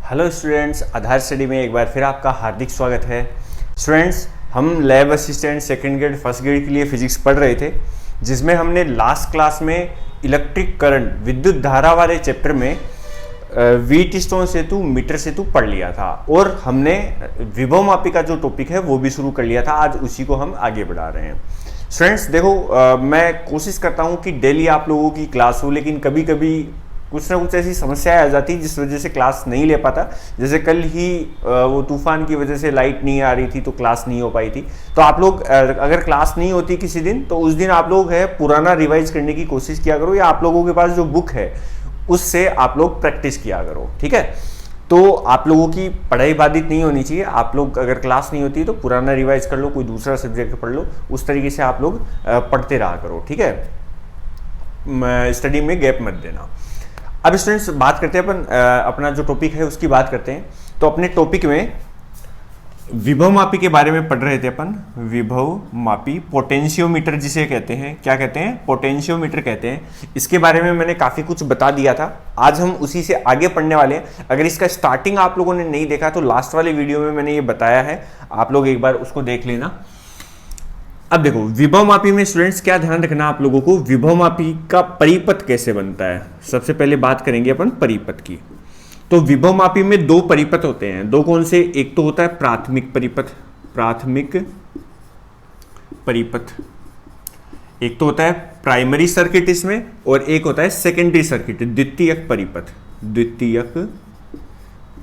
Hello students, आधार study में एक बार फिर आपका हार्दिक स्वागत है। स्टूडेंट्स, हम lab assistant second grade first grade के लिए फिजिक्स पढ़ रहे थे, जिसमें हमने लास्ट क्लास में इलेक्ट्रिक करंट विद्युत धारा वाले चैप्टर में व्हीट स्टोन सेतु मीटर सेतु पढ़ लिया था और हमने विभव मापी का जो टॉपिक है वो भी शुरू कर लिया था। आज उसी को हम आगे बढ़ा रहे हैं। स्टूडेंट्स देखो, मैं कोशिश करता हूँ कि डेली आप लोगों की क्लास हो, लेकिन कभी कभी कुछ ना कुछ ऐसी समस्याएं आ जाती जिस वजह से क्लास नहीं ले पाता। जैसे कल ही वो तूफान की वजह से लाइट नहीं आ रही थी तो क्लास नहीं हो पाई थी। तो आप लोग अगर क्लास नहीं होती किसी दिन तो उस दिन आप लोग है पुराना रिवाइज करने की कोशिश किया करो, या आप लोगों के पास जो बुक है उससे आप लोग प्रैक्टिस किया करो, ठीक है। तो आप लोगों की पढ़ाई बाधित नहीं होनी चाहिए। आप लोग अगर क्लास नहीं होती तो पुराना रिवाइज कर लो, कोई दूसरा सब्जेक्ट पढ़ लो, उस तरीके से आप लोग पढ़ते रहा करो, ठीक है। स्टडी में गैप मत देना। अब स्टूडेंट्स बात करते हैं अपन अपना जो टॉपिक है उसकी बात करते हैं। तो अपने टॉपिक में विभव मापी के बारे में पढ़ रहे थे अपन। विभव मापी, पोटेंशियोमीटर जिसे कहते हैं, क्या कहते हैं? पोटेंशियोमीटर कहते हैं। इसके बारे में मैंने काफ़ी कुछ बता दिया था। आज हम उसी से आगे पढ़ने वाले हैं। अगर इसका स्टार्टिंग आप लोगों ने नहीं देखा तो लास्ट वाले वीडियो में मैंने ये बताया है, आप लोग एक बार उसको देख लेना। अब देखो, विभव मापी में स्टूडेंट्स क्या ध्यान रखना आप लोगों को, विभव मापी का परिपथ कैसे बनता है। सबसे पहले बात करेंगे अपन परिपथ की। तो विभव मापी में दो परिपथ होते हैं। दो कौन से? एक तो होता है प्राथमिक परिपथ, प्राथमिक परिपथ। एक तो होता है प्राइमरी सर्किट इसमें, और एक होता है सेकेंडरी सर्किट, द्वितीयक परिपथ, द्वितीयक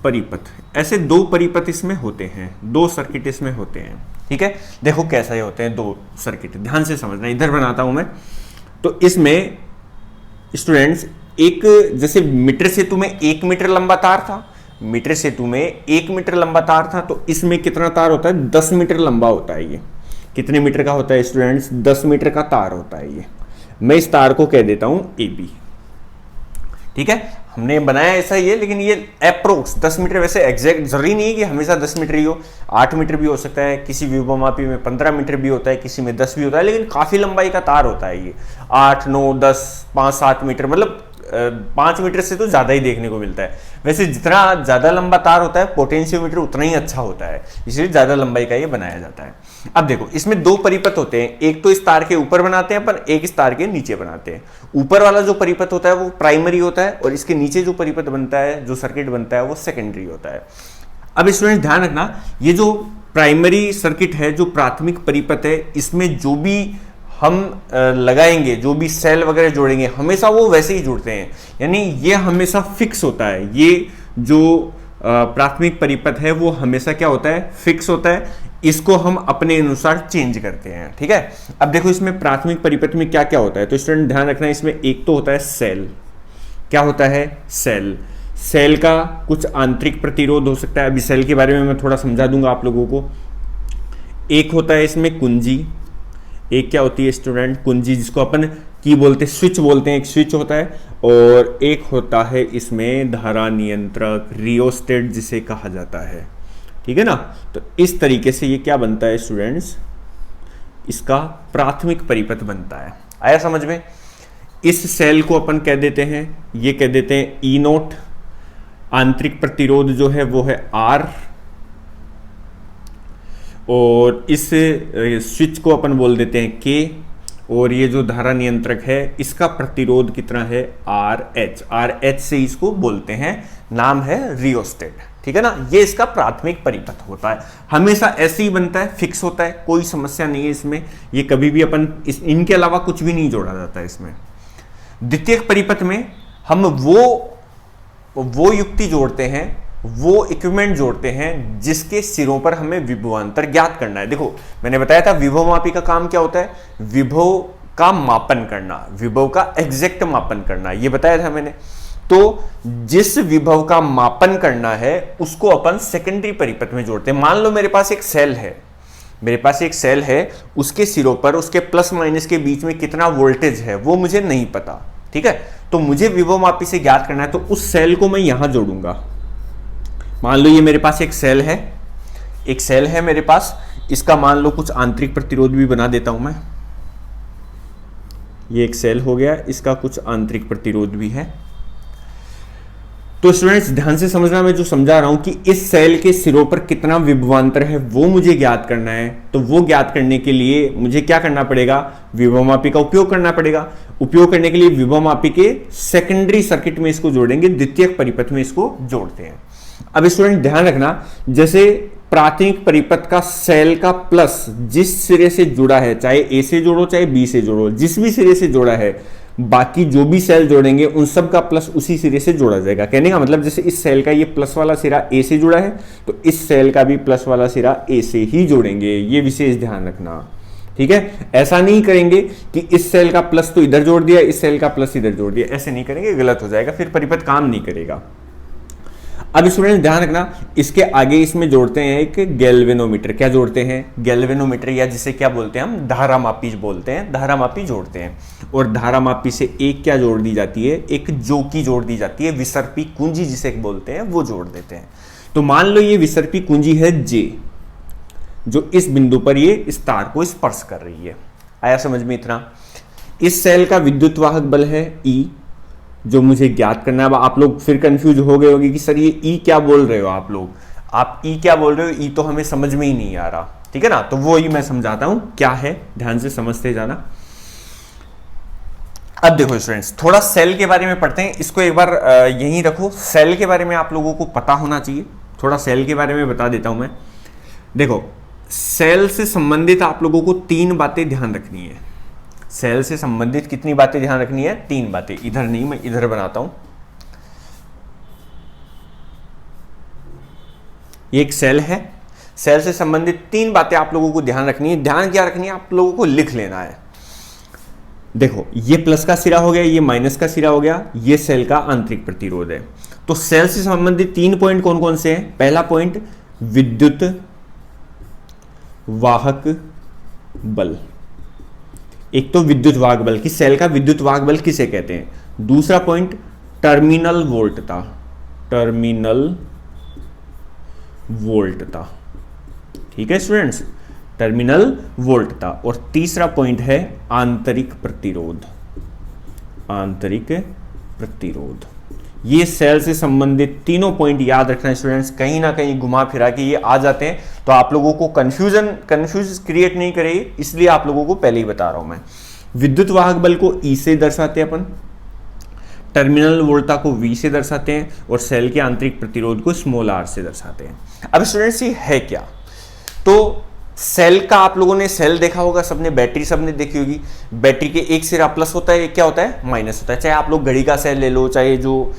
परिपथ। ऐसे दो परिपथ इसमें होते हैं, दो सर्किट इसमें होते हैं, ठीक है। देखो कैसे होते हैं दो सर्किट, ध्यान से समझना। इधर बनाता हूं मैं। तो इसमें स्टूडेंट्स एक, जैसे मीटर सेतु में 1 मीटर लंबा तार था, मीटर सेतु में 1 मीटर लंबा तार था, तो इसमें कितना तार होता है? 10 मीटर लंबा होता है। ये कितने मीटर का होता है स्टूडेंट्स? 10 मीटर का तार होता है ये। मैं इस तार को कह देता हूं AB, ठीक है। हमने बनाया ऐसा ही है, लेकिन ये अप्रोक्स 10 मीटर, वैसे एग्जैक्ट जरूरी नहीं है कि हमेशा 10 मीटर ही हो, 8 मीटर भी हो सकता है, किसी विभव मापी में 15 मीटर भी होता है, किसी में 10 भी होता है, लेकिन काफी लंबाई का तार होता है ये। 8, 9, 10, 5, 7 मीटर, मतलब 5 मीटर से तो ज्यादा ही देखने को मिलता है। वैसे जितना ज्यादा लंबा तार होता है पोटेंशियोमीटर उतना ही अच्छा होता है, इसलिए ज्यादा लंबाई का ये बनाया जाता है। अब देखो, इसमें दो परिपथ होते हैं। एक तो इस तार के ऊपर बनाते हैं, पर एक इस तार के नीचे बनाते हैं। ऊपर वाला जो परिपथ होता है वो प्राइमरी होता है, और इसके नीचे जो परिपथ बनता है, जो सर्किट बनता है, वो सेकेंडरी होता है। अब स्टूडेंट ध्यान रखना, ये जो प्राइमरी सर्किट है, जो प्राथमिक परिपथ है, इसमें जो भी हम लगाएंगे, जो भी सेल वगैरह जोड़ेंगे, हमेशा वो वैसे ही जुड़ते हैं, यानी ये हमेशा फिक्स होता है। ये जो प्राथमिक परिपथ है वो हमेशा क्या होता है? फिक्स होता है। इसको हम अपने अनुसार चेंज करते हैं, ठीक है। अब देखो, इसमें प्राथमिक परिपथ में क्या क्या होता है, तो स्टूडेंट ध्यान रखना। इसमें एक तो होता है सेल। क्या होता है? सेल। सेल का कुछ आंतरिक प्रतिरोध हो सकता है, अभी सेल के बारे में मैं थोड़ा समझा दूंगा आप लोगों को। एक होता है इसमें कुंजी। एक क्या होती है स्टूडेंट? कुंजी, जिसको अपन की बोलते हैं, स्विच बोलते हैं, एक स्विच होता है। और एक होता है इसमें धारा नियंत्रक, रियोस्टेट जिसे कहा जाता है, ठीक है ना। तो इस तरीके से ये क्या बनता है स्टूडेंट्स? इसका प्राथमिक परिपथ बनता है। आया समझ में? इस सेल को अपन कह देते हैं, ये कह देते हैं E0। आंतरिक प्रतिरोध जो है वो है R, और इस स्विच को अपन बोल देते हैं K, और ये जो धारा नियंत्रक है इसका प्रतिरोध कितना है? RH। RH से इसको बोलते हैं, नाम है रियोस्टेट, ठीक है ना। ये इसका प्राथमिक परिपथ होता है, हमेशा ऐसे ही बनता है, फिक्स होता है, कोई समस्या नहीं है इसमें। ये कभी भी अपन इनके अलावा कुछ भी नहीं जोड़ा जाता है इसमें। द्वितीयक परिपथ में हम वो युक्ति जोड़ते हैं, वो इक्विपमेंट जोड़ते हैं जिसके सिरों पर हमें विभवांतर ज्ञात करना है। देखो, मैंने बताया था विभव मापी का काम क्या होता है? विभव का मापन करना, विभव का एग्जैक्ट मापन करना, ये बताया था मैंने। तो जिस विभव का मापन करना है उसको अपन सेकेंडरी परिपथ में जोड़ते हैं। मान लो मेरे पास एक सेल है, मेरे पास एक सेल है, उसके सिरों पर, उसके प्लस माइनस के बीच में कितना वोल्टेज है वो मुझे नहीं पता, ठीक है। तो मुझे विभव मापी से ज्ञात करना है, तो उस सेल को मैं यहां जोड़ूंगा। मान लो ये मेरे पास एक सेल है, एक सेल है मेरे पास, इसका मान लो कुछ आंतरिक प्रतिरोध भी बना देता हूं मैं। ये एक सेल हो गया, इसका कुछ आंतरिक प्रतिरोध भी है। तो स्टूडेंट्स ध्यान से समझना, मैं जो समझा रहा हूं कि इस सेल के सिरों पर कितना विभवांतर है वो मुझे ज्ञात करना है। तो वो ज्ञात करने के लिए मुझे क्या करना पड़ेगा, विभवमापी का उपयोग करना पड़ेगा। उपयोग करने के लिए विभवमापी के सेकेंडरी सर्किट में इसको जोड़ेंगे, द्वितीयक परिपथ में इसको जोड़ते हैं। अब स्टूडेंट ध्यान रखना, जैसे प्राथमिक परिपथ का सेल का प्लस जिस सिरे से जुड़ा है, चाहे ए से जोड़ो चाहे बी से जोड़ो, जिस भी सिरे से जोड़ा है, बाकी जो भी सेल जोड़ेंगे उन सब का प्लस उसी सिरे से जोड़ा जाएगा। कहने का मतलब जैसे इस सेल का ये प्लस वाला सिरा ए से जुड़ा है तो इस सेल का भी प्लस वाला सिरा ए से ही जोड़ेंगे, ये विशेष ध्यान रखना। ठीक है, ऐसा नहीं करेंगे कि इस सेल का प्लस तो इधर जोड़ दिया, इस सेल का प्लस इधर जोड़ दिया, ऐसे नहीं करेंगे, गलत हो जाएगा, फिर परिपथ काम नहीं करेगा। अब स्टूडेंट ध्यान रखना, इसके आगे इसमें जोड़ते हैं एक गैल्वेनोमीटर। क्या जोड़ते हैं, गैल्वेनोमीटर, या जिसे क्या बोलते हैं हम, धारामापी बोलते हैं, धारामापी जोड़ते हैं। और धारामापी से एक क्या जोड़ दी जाती है, एक जोकी जोड़ दी जाती है, विसर्पी कुंजी जिसे बोलते हैं, वो जोड़ देते हैं। तो मान लो ये विसर्पी कुंजी है जे, जो इस बिंदु पर ये इस तार को स्पर्श कर रही है। आया समझ में इतना। इस सेल का विद्युत वाहक बल है ई, जो मुझे ज्ञात करना है। अब आप लोग फिर कंफ्यूज हो गए होंगे कि सर ये ई क्या बोल रहे हो आप लोग, आप ई क्या बोल रहे हो, ई तो हमें समझ में ही नहीं आ रहा। ठीक है ना, तो वो ही मैं समझाता हूं क्या है, ध्यान से समझते जाना। अब देखो स्टूडेंट्स, थोड़ा सेल के बारे में पढ़ते हैं, इसको एक बार यहीं रखो। सेल के बारे में आप लोगों को पता होना चाहिए, थोड़ा सेल के बारे में बता देता हूं मैं। देखो, सेल से संबंधित आप लोगों को 3 बातें ध्यान रखनी है। सेल से संबंधित कितनी बातें ध्यान रखनी है, 3 बातें। इधर नहीं, मैं इधर बनाता हूं। ये एक सेल है, सेल से संबंधित 3 बातें आप लोगों को ध्यान रखनी है। ध्यान क्या रखनी है, आप लोगों को लिख लेना है। देखो, ये प्लस का सिरा हो गया, ये माइनस का सिरा हो गया, ये सेल का आंतरिक प्रतिरोध है। तो सेल से संबंधित 3 पॉइंट कौन कौन से हैं। पहला पॉइंट विद्युत वाहक बल। एक तो विद्युत वाहक बल, कि सेल का विद्युत वाहक बल किसे कहते हैं। दूसरा पॉइंट टर्मिनल वोल्टता, टर्मिनल वोल्टता। ठीक है स्टूडेंट्स, टर्मिनल वोल्टता। और तीसरा पॉइंट है आंतरिक प्रतिरोध, आंतरिक प्रतिरोध। ये सेल से संबंधित तीनों पॉइंट याद रखना स्टूडेंट्स, कहीं ना कहीं घुमा फिरा के ये आ जाते हैं तो आप लोगों को कंफ्यूज क्रिएट नहीं करेगी, इसलिए आप लोगों को पहले ही बता रहा हूं मैं। विद्युत वाहक बल को ई से दर्शाते हैं अपन, टर्मिनल वोल्टता को वी से दर्शाते हैं, और सेल के आंतरिक प्रतिरोध को स्मॉल आर से दर्शाते हैं। अब स्टूडेंट्स ये है क्या, तो सेल का आप लोगों ने सेल देखा होगा सबने, बैटरी सबने देखी होगी। बैटरी के एक सिरा प्लस होता है, एक क्या होता है, माइनस होता है। चाहे आप लोग घड़ी का सेल ले लो, चाहे जो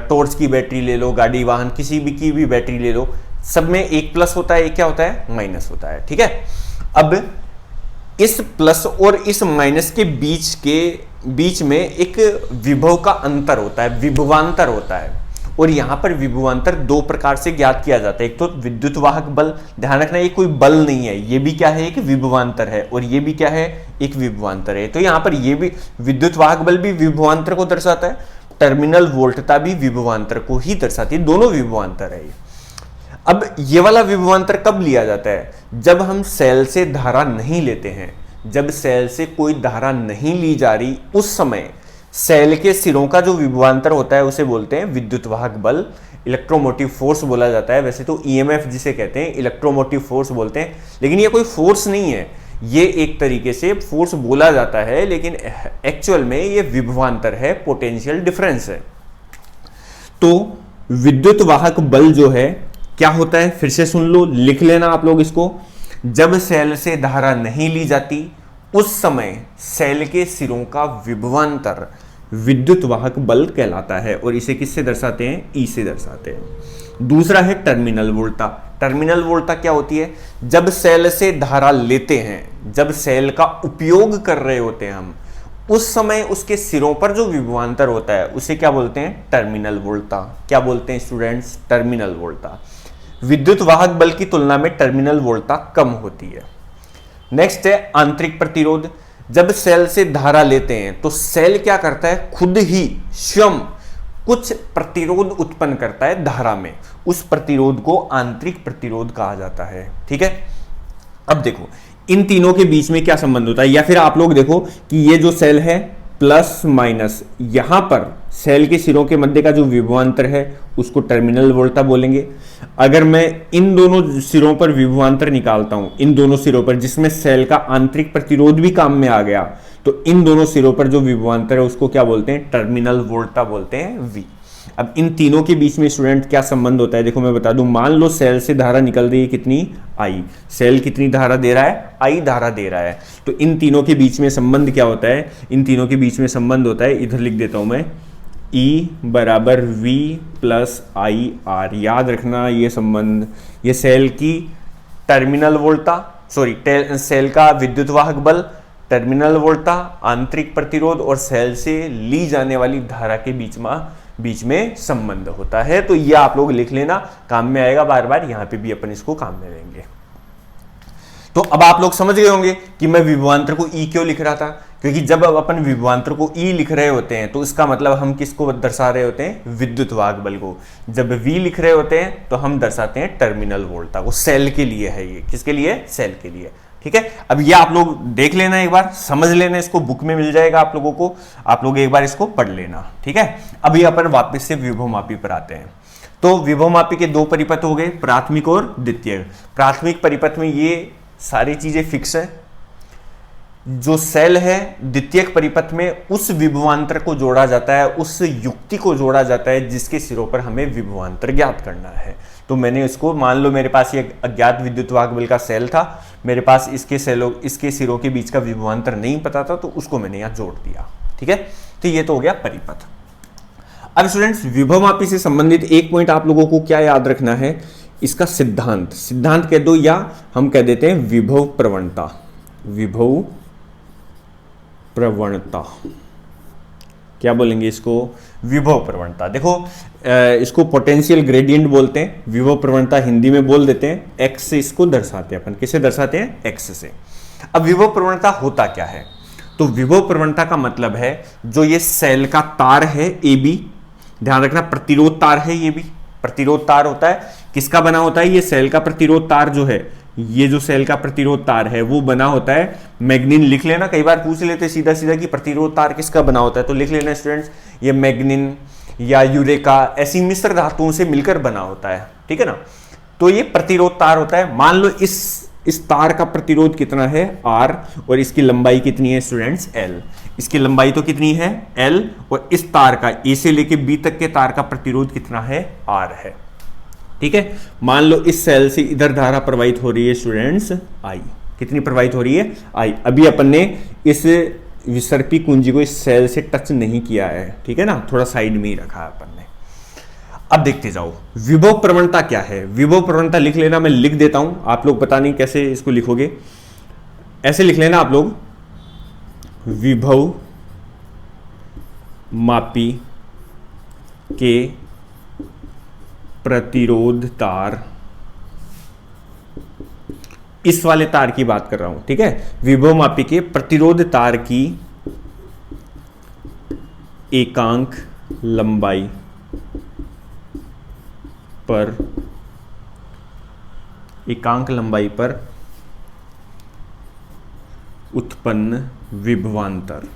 टॉर्च की बैटरी ले लो, गाड़ी वाहन किसी भी की भी बैटरी ले लो, सब में एक प्लस होता है, एक क्या होता है, माइनस होता है। ठीक है, अब इस प्लस और इस माइनस के बीच में एक विभव का अंतर होता है, विभवांतर होता है। और यहां पर विभवांतर 2 प्रकार से ज्ञात किया जाता है। एक तो विद्युत वाहक बल, ध्यान रखना ये कोई बल नहीं है, ये भी क्या है, एक विभवांतर है, और ये भी क्या है, एक विभवांतर है। तो यहां पर ये भी विद्युत वाहक बल भी विभवांतर को दर्शाता है, टर्मिनल वोल्टता भी विभवांतर को ही दर्शाती है, दोनों विभवांतर है। अब ये वाला विभवांतर कब लिया जाता है, जब हम सेल से धारा नहीं लेते हैं। जब सेल से कोई धारा नहीं ली जा रही, उस समय सेल के सिरों का जो विभवांतर होता है उसे बोलते हैं विद्युत वाहक बल, इलेक्ट्रोमोटिव फोर्स बोला जाता है। वैसे तो ईएमएफ जिसे कहते हैं इलेक्ट्रोमोटिव फोर्स बोलते हैं, लेकिन ये कोई फोर्स नहीं है, ये एक तरीके से फोर्स बोला जाता है, लेकिन एक्चुअल में ये विभवांतर है, पोटेंशियल डिफरेंस है। तो विद्युत वाहक बल जो है क्या होता है, फिर से सुन लो, लिख लेना आप लोग इसको। जब सेल से धारा नहीं ली जाती, उस समय सेल के सिरों का विभवांतर विद्युत वाहक बल कहलाता है, और इसे किससे दर्शाते हैं, ई से दर्शाते हैं। दूसरा है टर्मिनल वोल्टता। टर्मिनल वोल्टता क्या होती है, जब सेल से धारा लेते हैं, जब सेल का उपयोग कर रहे होते हैं हम, उस समय उसके सिरों पर जो विभवांतर होता है उसे क्या बोलते हैं, टर्मिनल वोल्टता। क्या बोलते हैं स्टूडेंट्स, टर्मिनल वोल्टता। विद्युत वाहक बल की तुलना में टर्मिनल वोल्टता कम होती है। नेक्स्ट है आंतरिक प्रतिरोध। जब सेल से धारा लेते हैं तो सेल क्या करता है, खुद ही स्वयं कुछ प्रतिरोध उत्पन्न करता है धारा में, उस प्रतिरोध को आंतरिक प्रतिरोध कहा जाता है। ठीक है, अब देखो इन तीनों के बीच में क्या संबंध होता है, या फिर आप लोग देखो कि ये जो सेल है प्लस माइनस, यहां पर सेल के सिरों के मध्य का जो विभवांतर है उसको टर्मिनल वोल्टा बोलेंगे। अगर मैं इन दोनों सिरों पर विभवांतर निकालता हूं, इन दोनों सिरों पर जिसमें सेल का आंतरिक प्रतिरोध भी काम में आ गया, तो इन दोनों सिरों पर जो विभवांतर है उसको क्या बोलते हैं? टर्मिनल वोल्टा बोलते हैं, वी। अब इन तीनों के बीच में स्टूडेंट क्या संबंध होता है? देखो मैं बता दूं, मान लो सेल से धारा निकल रही है कितनी? आई। सेल कितनी धारा दे रहा है? आई धारा दे रहा है। तो इन तीनों के बीच में संबंध क्या होता है? इन तीनों के बीच में संबंध होता है, इधर लिख देता हूं मैं, E बराबर V प्लस आई आर। याद रखना ये संबंध, ये सेल की टर्मिनल वोल्टा, सॉरी सेल का विद्युत वाहक बल, टर्मिनल वोल्टा, आंतरिक प्रतिरोध और सेल से ली जाने वाली धारा के बीच में संबंध होता है। तो ये आप लोग लिख लेना, काम में आएगा, बार बार यहां पे भी अपन इसको काम में लेंगे। तो अब आप लोग समझ गए होंगे कि मैं विभवांतर को E क्यों लिख रहा था, क्योंकि जब अब अपन विभवांतर को E लिख रहे होते हैं तो इसका मतलब हम किसको दर्शा रहे होते हैं? विद्युत वाहक बल को। जब V लिख रहे होते हैं तो हम दर्शाते हैं टर्मिनल वोल्टा को। सेल के लिए है ये, किसके लिए? सेल के लिए। ठीक है, अब ये आप लोग देख लेना, एक बार समझ लेना, इसको बुक में मिल जाएगा आप लोगों को, आप लोग एक बार इसको पढ़ लेना। ठीक है, अभी अपन वापस से विभवमापी पर आते हैं। तो विभवमापी के दो परिपथ हो गए, प्राथमिक और द्वितीयक। प्राथमिक परिपथ में ये सारी चीजें फिक्स है। जो सेल है द्वितीयक परिपथ में उस विभवांतर को जोड़ा जाता है, उस युक्ति को जोड़ा जाता है जिसके सिरों पर हमें विभवांतर ज्ञात करना है। तो मैंने इसको, मान लो मेरे पास ये अज्ञात विद्युत वाहक बल का सेल था, मेरे पास इसके सिरों के बीच का विभवांतर नहीं पता था, तो उसको मैंने यहां जोड़ दिया। ठीक है, तो ये तो हो गया परिपथ। अब स्टूडेंट्स, विभवमापी से संबंधित एक पॉइंट आप लोगों को क्या याद रखना है? इसका सिद्धांत कह दो, या हम कह देते हैं विभव प्रवणता। विभव प्रवणता क्या बोलेंगे इसको? विभव प्रवणता। देखो इसको पोटेंशियल ग्रेडियंट बोलते हैं, विभव प्रवणता हिंदी में बोल देते हैं। एक्स से इसको दर्शाते हैं अपन। किसे दर्शाते हैं? एक्स से। अब विभव प्रवणता होता क्या है? तो विभव प्रवणता का मतलब है, जो ये सेल का तार है ए बी, ध्यान रखना प्रतिरोध तार है ये भी, प्रतिरोध तार होता है। किसका बना होता है? ये सेल का प्रतिरोध तार जो है, ये जो सेल का प्रतिरोध तार है वो बना होता है मैग्नीन। लिख लेना, कई बार पूछ लेते सीधा सीधा कि प्रतिरोध तार किसका बना होता है, तो लिख लेना स्टूडेंट्स, ये मैग्नीन या यूरेका ऐसी मिश्र धातुओं से मिलकर बना होता है। ठीक है ना, तो ये प्रतिरोध तार होता है। मान लो इस तार का प्रतिरोध कितना है? R, और इसकी लंबाई कितनी है स्टूडेंट्स? L। इसकी लंबाई तो कितनी है? L, और इस तार का A से लेके B तक के तार का प्रतिरोध कितना है? R है। ठीक है, मान लो इस सेल से इधर धारा प्रवाहित हो रही है स्टूडेंट्स I। कितनी प्रवाहित हो रही है? I। अभी अपन ने इस विसर्पी कुंजी को इस सेल से टच नहीं किया है, ठीक है ना, थोड़ा साइड में ही रखा है अपन ने। अब देखते जाओ विभव प्रवणता क्या है। विभव प्रवणता लिख लेना, मैं लिख देता हूं, आप लोग पता नहीं कैसे इसको लिखोगे, ऐसे लिख लेना आप लोग, विभव मापी के प्रतिरोध तार, इस वाले तार की बात कर रहा हूं। ठीक है, विभव मापी के प्रतिरोध तार की एकांक लंबाई पर उत्पन्न विभवांतर।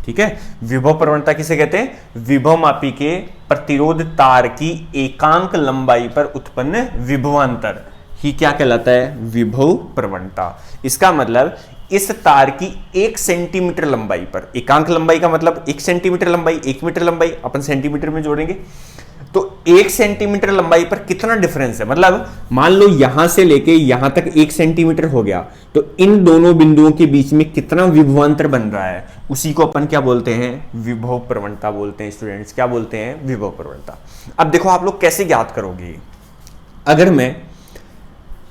ठीक है, विभव प्रवणता किसे कहते हैं? विभव मापी के प्रतिरोध तार की एकांक लंबाई पर उत्पन्न विभवांतर ही क्या कहलाता है? विभव प्रवणता। इसका मतलब इस तार की 1 सेंटीमीटर लंबाई पर, एकांक लंबाई का मतलब 1 सेंटीमीटर लंबाई, 1 मीटर लंबाई अपन सेंटीमीटर में जोड़ेंगे, तो 1 सेंटीमीटर लंबाई पर कितना डिफरेंस है? मतलब मान लो यहां से लेके यहां तक 1 सेंटीमीटर हो गया, तो इन दोनों बिंदुओं के बीच में कितना विभवांतर बन रहा है, उसी को अपन क्या बोलते हैं? विभव प्रवणता बोलते हैं स्टूडेंट्स। क्या बोलते हैं? विभव प्रवणता। अब देखो आप लोग कैसे ज्ञात करोगे। अगर मैं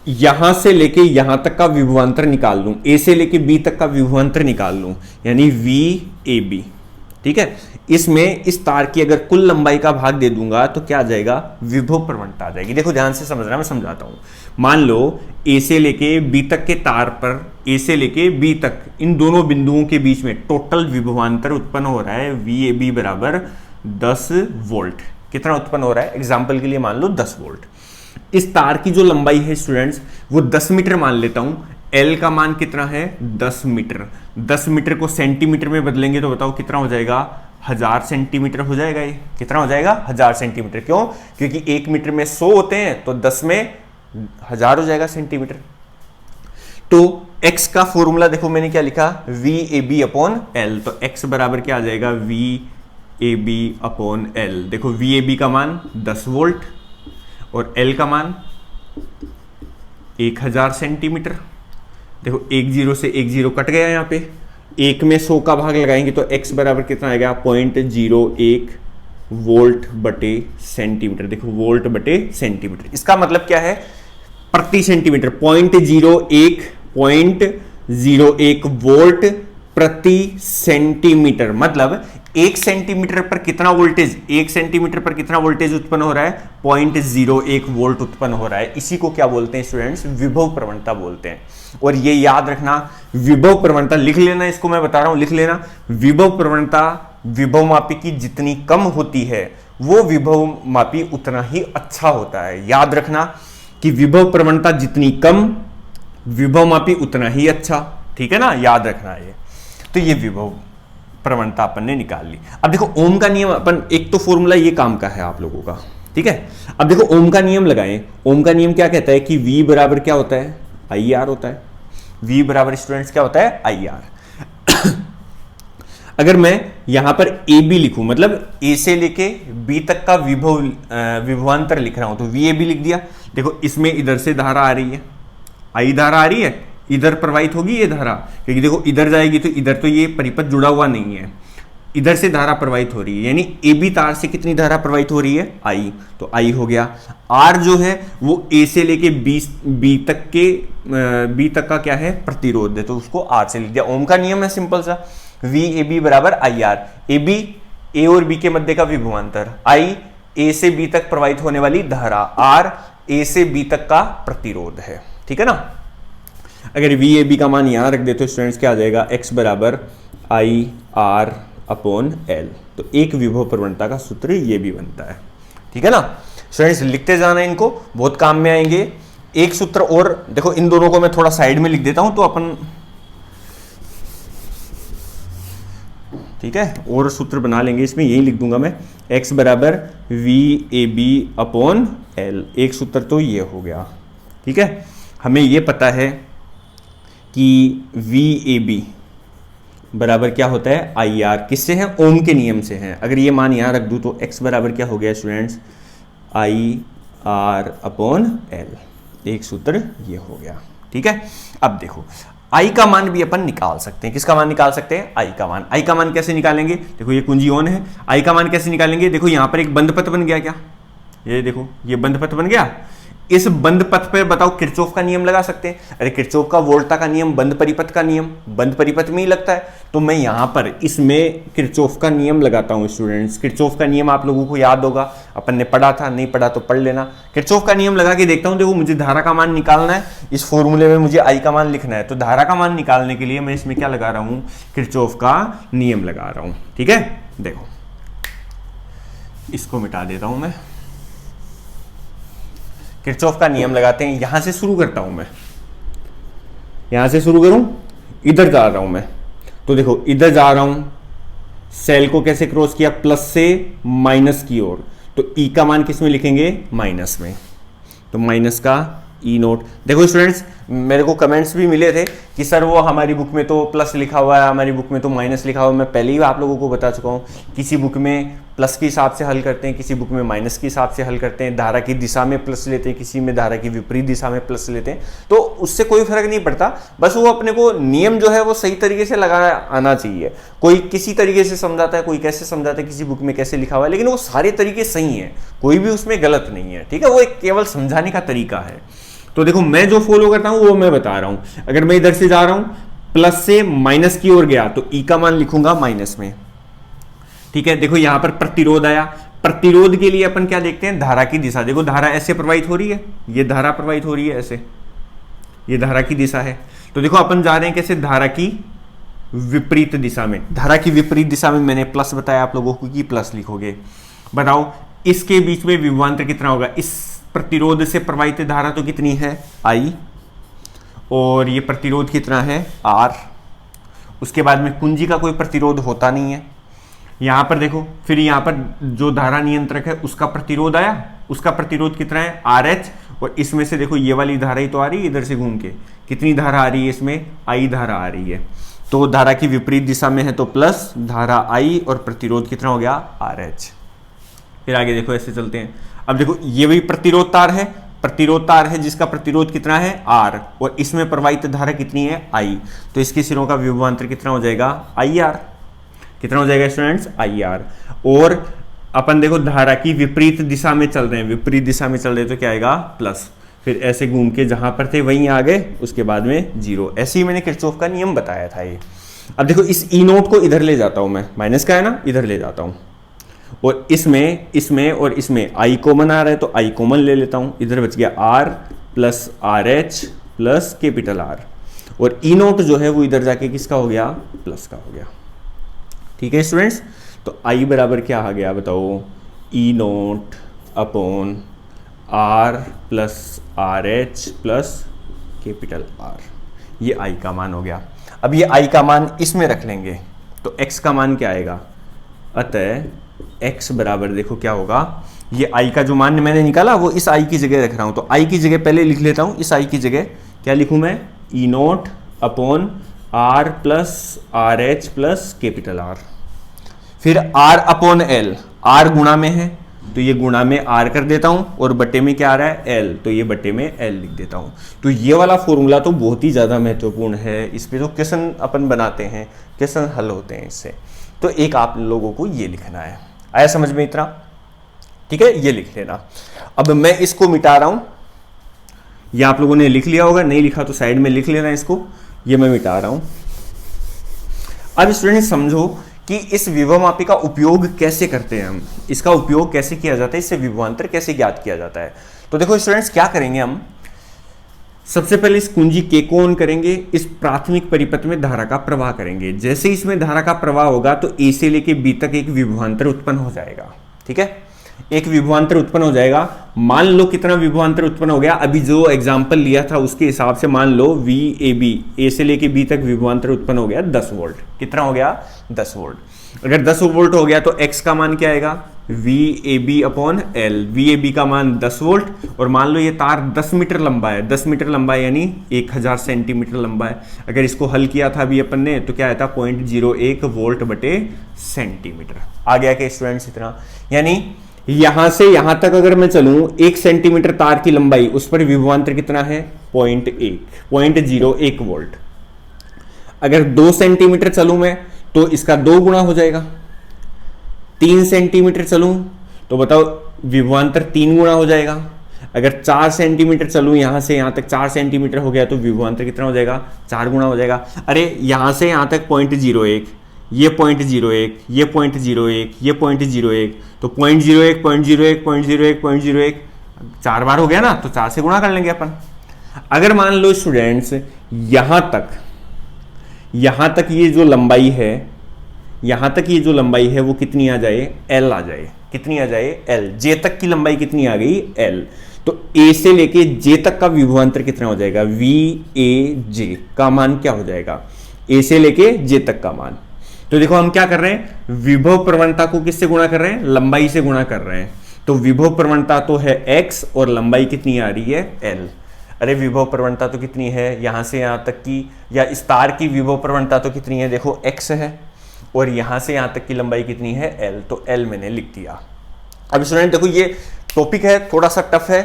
यहां से लेके यहां तक का विभवांतर निकाल लूं, ए से लेके बी तक का विभवांतर निकाल लूं, यानी वी ए बी, ठीक है, इसमें इस तार की अगर कुल लंबाई का भाग दे दूंगा तो क्या आ जाएगा? विभव प्रवणता आ जाएगी। देखो ध्यान से समझना, मैं समझाता हूं। मान लो ए से लेके बी तक के तार पर, ए से लेके बी तक, इन दोनों बिंदुओं के बीच में टोटल विभवांतर उत्पन्न हो रहा है वी ए बी बराबर 10 वोल्ट। कितना उत्पन्न हो रहा है? एग्जाम्पल के लिए मान लो 10 वोल्ट। इस तार की जो लंबाई है स्टूडेंट्स वो 10 मीटर मान लेता हूं। एल का मान कितना है 10 मीटर। 10 मीटर को सेंटीमीटर में बदलेंगे तो बताओ कितना हो जाएगा, 1000 सेंटीमीटर हो जाएगा। ये कितना हो जाएगा, 1000 सेंटीमीटर। क्यों? क्योंकि 1 मीटर में 100 होते हैं तो 10 में 1000 हो जाएगा सेंटीमीटर। तो x का फॉर्मूला देखो मैंने क्या लिखा, V A B upon L. तो x बराबर क्या आ जाएगा, V A B upon L. देखो वी ए बी का मान 10 वोल्ट और एल का मान 1000 सेंटीमीटर। देखो 1 0 से 1 0 कट गया, यहाँ पे 1 में 100 का भाग लगाएंगे तो x बराबर कितना आएगा, 0.01 वोल्ट बटे सेंटीमीटर। देखो वोल्ट बटे सेंटीमीटर, इसका मतलब क्या है, प्रति सेंटीमीटर। 0.01 वोल्ट प्रति सेंटीमीटर, मतलब 1 सेंटीमीटर पर कितना वोल्टेज, 1 सेंटीमीटर पर कितना वोल्टेज उत्पन्न हो रहा है, 0.01 वोल्ट उत्पन्न हो रहा है। इसी को क्या बोलते हैं स्टूडेंट्स, विभव प्रवणता बोलते हैं। और ये याद रखना, विभव प्रवणता लिख लेना, इसको मैं बता रहा हूं, लिख लेना। विभव प्रवणता विभवमापी की जितनी कम होती है वो विभवमापी उतना ही अच्छा होता है। याद रखना कि विभव प्रवणता जितनी कम, विभवमापी उतना ही अच्छा। ठीक है ना, याद रखना ये। तो ये विभव प्रवणता अपन ने निकाल ली। अब देखो ओम का नियम, अपन एक तो फॉर्मूला ये काम का है आप लोगों का, ठीक है। अब देखो ओम का नियम लगाएं। ओम का नियम क्या कहता है कि V बराबर क्या होता है, IR होता है। V बराबर स्टूडेंट्स क्या होता है, IR। अगर मैं यहां पर AB लिखूं, मतलब A से लेके B तक का विभवांतर लिख रहा हूं, तो VAB लिख दिया। देखो इसमें इधर से धारा आ रही है, I धारा आ रही है, इधर प्रवाहित होगी ये धारा, क्योंकि देखो इधर जाएगी तो इधर तो ये परिपथ जुड़ा हुआ नहीं है, इधर से धारा प्रवाहित हो रही है, यानी AB तार से कितनी धारा प्रवाहित हो रही है, I। तो I हो गया। R जो है वो A से लेके B तक का क्या है, प्रतिरोध है, तो उसको R से लिख दिया। ओम का नियम है सिंपल सा, VAB बराबर IR। AB A और B के मध्य का विभवांतर, I A से B तक प्रवाहित होने वाली धारा, R A से B तक का प्रतिरोध है। ठीक है ना। अगर VAB का मान यहां रख दे तो स्टूडेंट्स क्या आ जाएगा, x बराबर IR अपॉन L। तो एक विभव प्रवणता का सूत्र ये भी बनता है। ठीक है ना स्टूडेंट्स, लिखते जाना, इनको बहुत काम में आएंगे। एक सूत्र और देखो, इन दोनों को मैं थोड़ा साइड में लिख देता हूं तो अपन, ठीक है, और सूत्र बना लेंगे इसमें, यही लिख दूंगा मैं, x बराबर VAB अपॉन L। एक सूत्र तो ये हो गया। ठीक है, हमें ये पता है कि VAB बराबर क्या होता है, IR। किससे है, ओम के नियम से है। अगर ये मान यहाँ रख दूँ तो x बराबर क्या हो गया स्टूडेंट्स, IR अपॉन L। एक सूत्र ये हो गया। ठीक है, अब देखो I का मान भी अपन निकाल सकते हैं। किसका मान निकाल सकते हैं, I का मान। I का मान कैसे निकालेंगे, देखो ये कुंजी ऑन है, I का मान कैसे निकालेंगे, देखो यहाँ पर एक बंद पथ बन गया क्या, ये देखो ये बंद पथ बन गया। इस बंद पथ पर बताओ किरचॉफ का नियम लगा सकते हैं। अरे किरचॉफ का वोल्टा का नियम बंद परिपथ का नियम बंद परिपथ में ही लगता है, तो मैं यहां पर इसमें किरचॉफ का नियम लगाता हूं। स्टूडेंट्स किरचॉफ का नियम आप लोगों को याद होगा, अपन ने पढ़ा था, नहीं पढ़ा तो पढ़ लेना। किरचॉफ का नियम लगा के देखता हूं। देखो मुझे धारा का मान निकालना है, इस फॉर्मूले में मुझे I का मान लिखना है, तो धारा का मान निकालने के लिए मैं इसमें क्या लगा रहा हूं, किरचॉफ का नियम लगा रहा हूं। ठीक है, देखो इसको मिटा देता हूं मैं, किरचॉफ का नियम लगाते हैं। यहां से शुरू करता हूं मैं, यहां से शुरू करूं, इधर जा रहा हूं मैं, तो देखो इधर जा रहा हूं, सेल को कैसे क्रॉस किया, प्लस से माइनस की ओर, तो E का मान किस में लिखेंगे, माइनस में, तो माइनस का E नोट। देखो स्टूडेंट्स मेरे को कमेंट्स भी मिले थे कि सर वो हमारी बुक में तो प्लस लिखा हुआ है, हमारी बुक में तो माइनस लिखा हुआ है। मैं पहले ही आप लोगों को बता चुका हूँ, किसी बुक में प्लस के हिसाब से हल करते हैं, किसी बुक में माइनस के हिसाब से हल करते हैं, धारा की दिशा में प्लस लेते हैं, किसी में धारा की विपरीत दिशा में प्लस लेते हैं, तो उससे कोई फर्क नहीं पड़ता। बस वो अपने को नियम जो है वो सही तरीके से लगा आना चाहिए। कोई किसी तरीके से समझाता है, कोई कैसे समझाता है, किसी बुक में कैसे लिखा हुआ है, लेकिन वो सारे तरीके सही है, कोई भी उसमें गलत नहीं है। ठीक है, वो एक केवल समझाने का तरीका है। तो देखो मैं जो फॉलो करता हूं वो मैं बता रहा हूं। अगर मैं इधर से जा रहा हूं, प्लस से माइनस की ओर गया, तो E का मान लिखूंगा माइनस में। ठीक है, देखो यहां पर प्रतिरोध आया, प्रतिरोध के लिए अपन क्या देखते हैं, धारा की दिशा। देखो धारा ऐसे प्रवाहित हो रही है, ये धारा प्रवाहित हो रही है ऐसे, ये धारा की दिशा है। तो देखो अपन जा रहे हैं कैसे, धारा की विपरीत दिशा में। धारा की विपरीत दिशा में मैंने प्लस बताया आप लोगों को कि प्लस लिखोगे। बताओ इसके बीच में विभवांतर कितना होगा, इस प्रतिरोध से प्रवाहित धारा तो कितनी है, I, और ये प्रतिरोध कितना है R। उसके बाद में कुंजी का कोई प्रतिरोध होता नहीं है। यहाँ पर देखो, फिर यहाँ पर जो धारा नियंत्रक है उसका प्रतिरोध आया, उसका प्रतिरोध कितना है RH। और इसमें से देखो ये वाली धारा ही तो आ रही है इधर से घूम के, कितनी धारा आ रही है इसमें, I धारा आ रही है। तो धारा की विपरीत दिशा में है तो प्लस धारा I और प्रतिरोध कितना हो गया RH। फिर आगे देखो ऐसे चलते हैं। अब देखो ये भी प्रतिरोध तार है, प्रतिरोध तार है जिसका प्रतिरोध कितना है R और इसमें प्रवाहित धारा कितनी है I। तो इसके सिरों का विभवांतर कितना हो जाएगा IR। कितना हो जाएगा स्टूडेंट्स IR। और अपन देखो धारा की विपरीत दिशा में चल रहे हैं, विपरीत दिशा में चल रहे तो क्या आएगा प्लस, फिर ऐसे घूम के जहां पर थे वहीं आ गए, उसके बाद में 0। ऐसे ही मैंने किरचॉफ का नियम बताया था ये। अब देखो इस E नोट को इधर ले जाता हूं मैं, माइनस का है ना, इधर ले जाता हूं और इसमें और इसमें I कॉमन आ रहा है तो I कॉमन ले लेता हूं। इधर बच गया R plus RH plus capital R और E नोट जो है वो इधर जाके किसका हो गया प्लस का हो गया। ठीक है स्टूडेंट्स, तो I बराबर क्या आ गया बताओ, E naught upon R plus RH plus capital R। ये I का मान हो गया। अब ये I का मान इसमें रख लेंगे तो X का मान क्या आएगा, अतः X बराबर देखो क्या होगा, ये I का जो मान मैंने निकाला वो इस I की जगह रख रहा हूं, तो I की जगह पहले लिख लेता हूं। इस I की जगह क्या लिखूं मैं, E naught upon R plus RH plus capital R। फिर R अपॉन L, R गुणा में है तो ये गुणा में R कर देता हूं और बट्टे में क्या आ रहा है L, तो ये बट्टे में L लिख देता हूं। तो ये वाला फॉर्मूला तो बहुत ही ज़्यादा महत्वपूर्ण है, इस पे तो क्वेश्चन अपन बनाते हैं, क्वेश्चन हल होते हैं इससे। तो एक आप लोगों को ये लिखना है, आया समझ में इतना, ठीक है, ये लिख लेना। अब मैं इसको मिटा रहा हूं, ये आप लोगों ने लिख लिया होगा, नहीं लिखा तो साइड में लिख लेना इसको, ये मैं मिटा रहा हूं। अब स्टूडेंट समझो कि इस विभवमापी का उपयोग कैसे करते हैं हम, इसका उपयोग कैसे किया जाता है, इससे विभवांतर कैसे ज्ञात किया जाता है। तो देखो स्टूडेंट्स क्या करेंगे हम, सबसे पहले इस कुंजी के को ऑन करेंगे, इस प्राथमिक परिपथ में धारा का प्रवाह करेंगे। जैसे इसमें धारा का प्रवाह होगा तो ए से लेके बी तक एक विभवांतर उत्पन्न हो जाएगा। ठीक है, एक विभवांतर उत्पन्न हो जाएगा। मान लो कितना विभवांतर उत्पन्न हो गया, अभी जो एग्जांपल लिया था उसके हिसाब से मान लो VAB, ए से लेके बी तक विभवांतर उत्पन्न हो गया 10 वोल्ट। कितना हो गया 10 वोल्ट। अगर 10 वोल्ट हो गया तो X का मान क्या आएगा, VAB अपॉन L। VAB का मान 10 वोल्ट और मान लो ये तार 10 मीटर लंबा है, 10 मीटर लंबा है यानी 1000 सेंटीमीटर लंबा है। अगर इसको हल किया था अभी अपन ने तो क्या आया था 0.01 वोल्ट बटे सेंटीमीटर। आ गया क्या स्टूडेंट्स इतना, यानी यहां से यहां तक अगर मैं चलूं 1 सेंटीमीटर तार की लंबाई, उस पर विभवांतर कितना है 0.01 वोल्ट। अगर 2 सेंटीमीटर चलूं मैं तो इसका 2 गुना हो जाएगा। 3 सेंटीमीटर चलूं तो बताओ विभवांतर 3 गुना हो जाएगा। अगर 4 सेंटीमीटर चलूं यहां से यहां तक 4 सेंटीमीटर हो गया तो विभवांतर कितना हो जाएगा 4 गुना हो जाएगा। अरे यहां से यहां तक 0.01, ये 0.01, ये 0.01, ये 0.01, तो 0.01 0.01 0.01 0.01 4 बार हो गया ना, तो 4 से गुणा कर लेंगे अपन। अगर मान लो स्टूडेंट्स यहां तक ये जो लंबाई है, यहां तक ये जो लंबाई है वो कितनी आ जाए L आ जाए। कितनी आ जाए L। J तक की लंबाई कितनी आ गई L। तो A से लेके J तक का विभवांतर कितना हो जाएगा, VAJ का मान क्या हो जाएगा, A से लेके J तक का मान। तो देखो हम क्या कर रहे हैं, विभव प्रवणता को किससे गुणा कर रहे हैं, लंबाई से गुणा कर रहे हैं। तो विभव प्रवणता तो है x और लंबाई कितनी आ रही है L। अरे विभव प्रवणता तो कितनी है, यहां से यहां तक की या इस तार की विभव प्रवणता तो कितनी है, देखो x है और यहां से यहां तक की लंबाई कितनी है L, तो L मैंने लिख दिया। अब स्टूडेंट देखो ये टॉपिक है थोड़ा सा टफ है,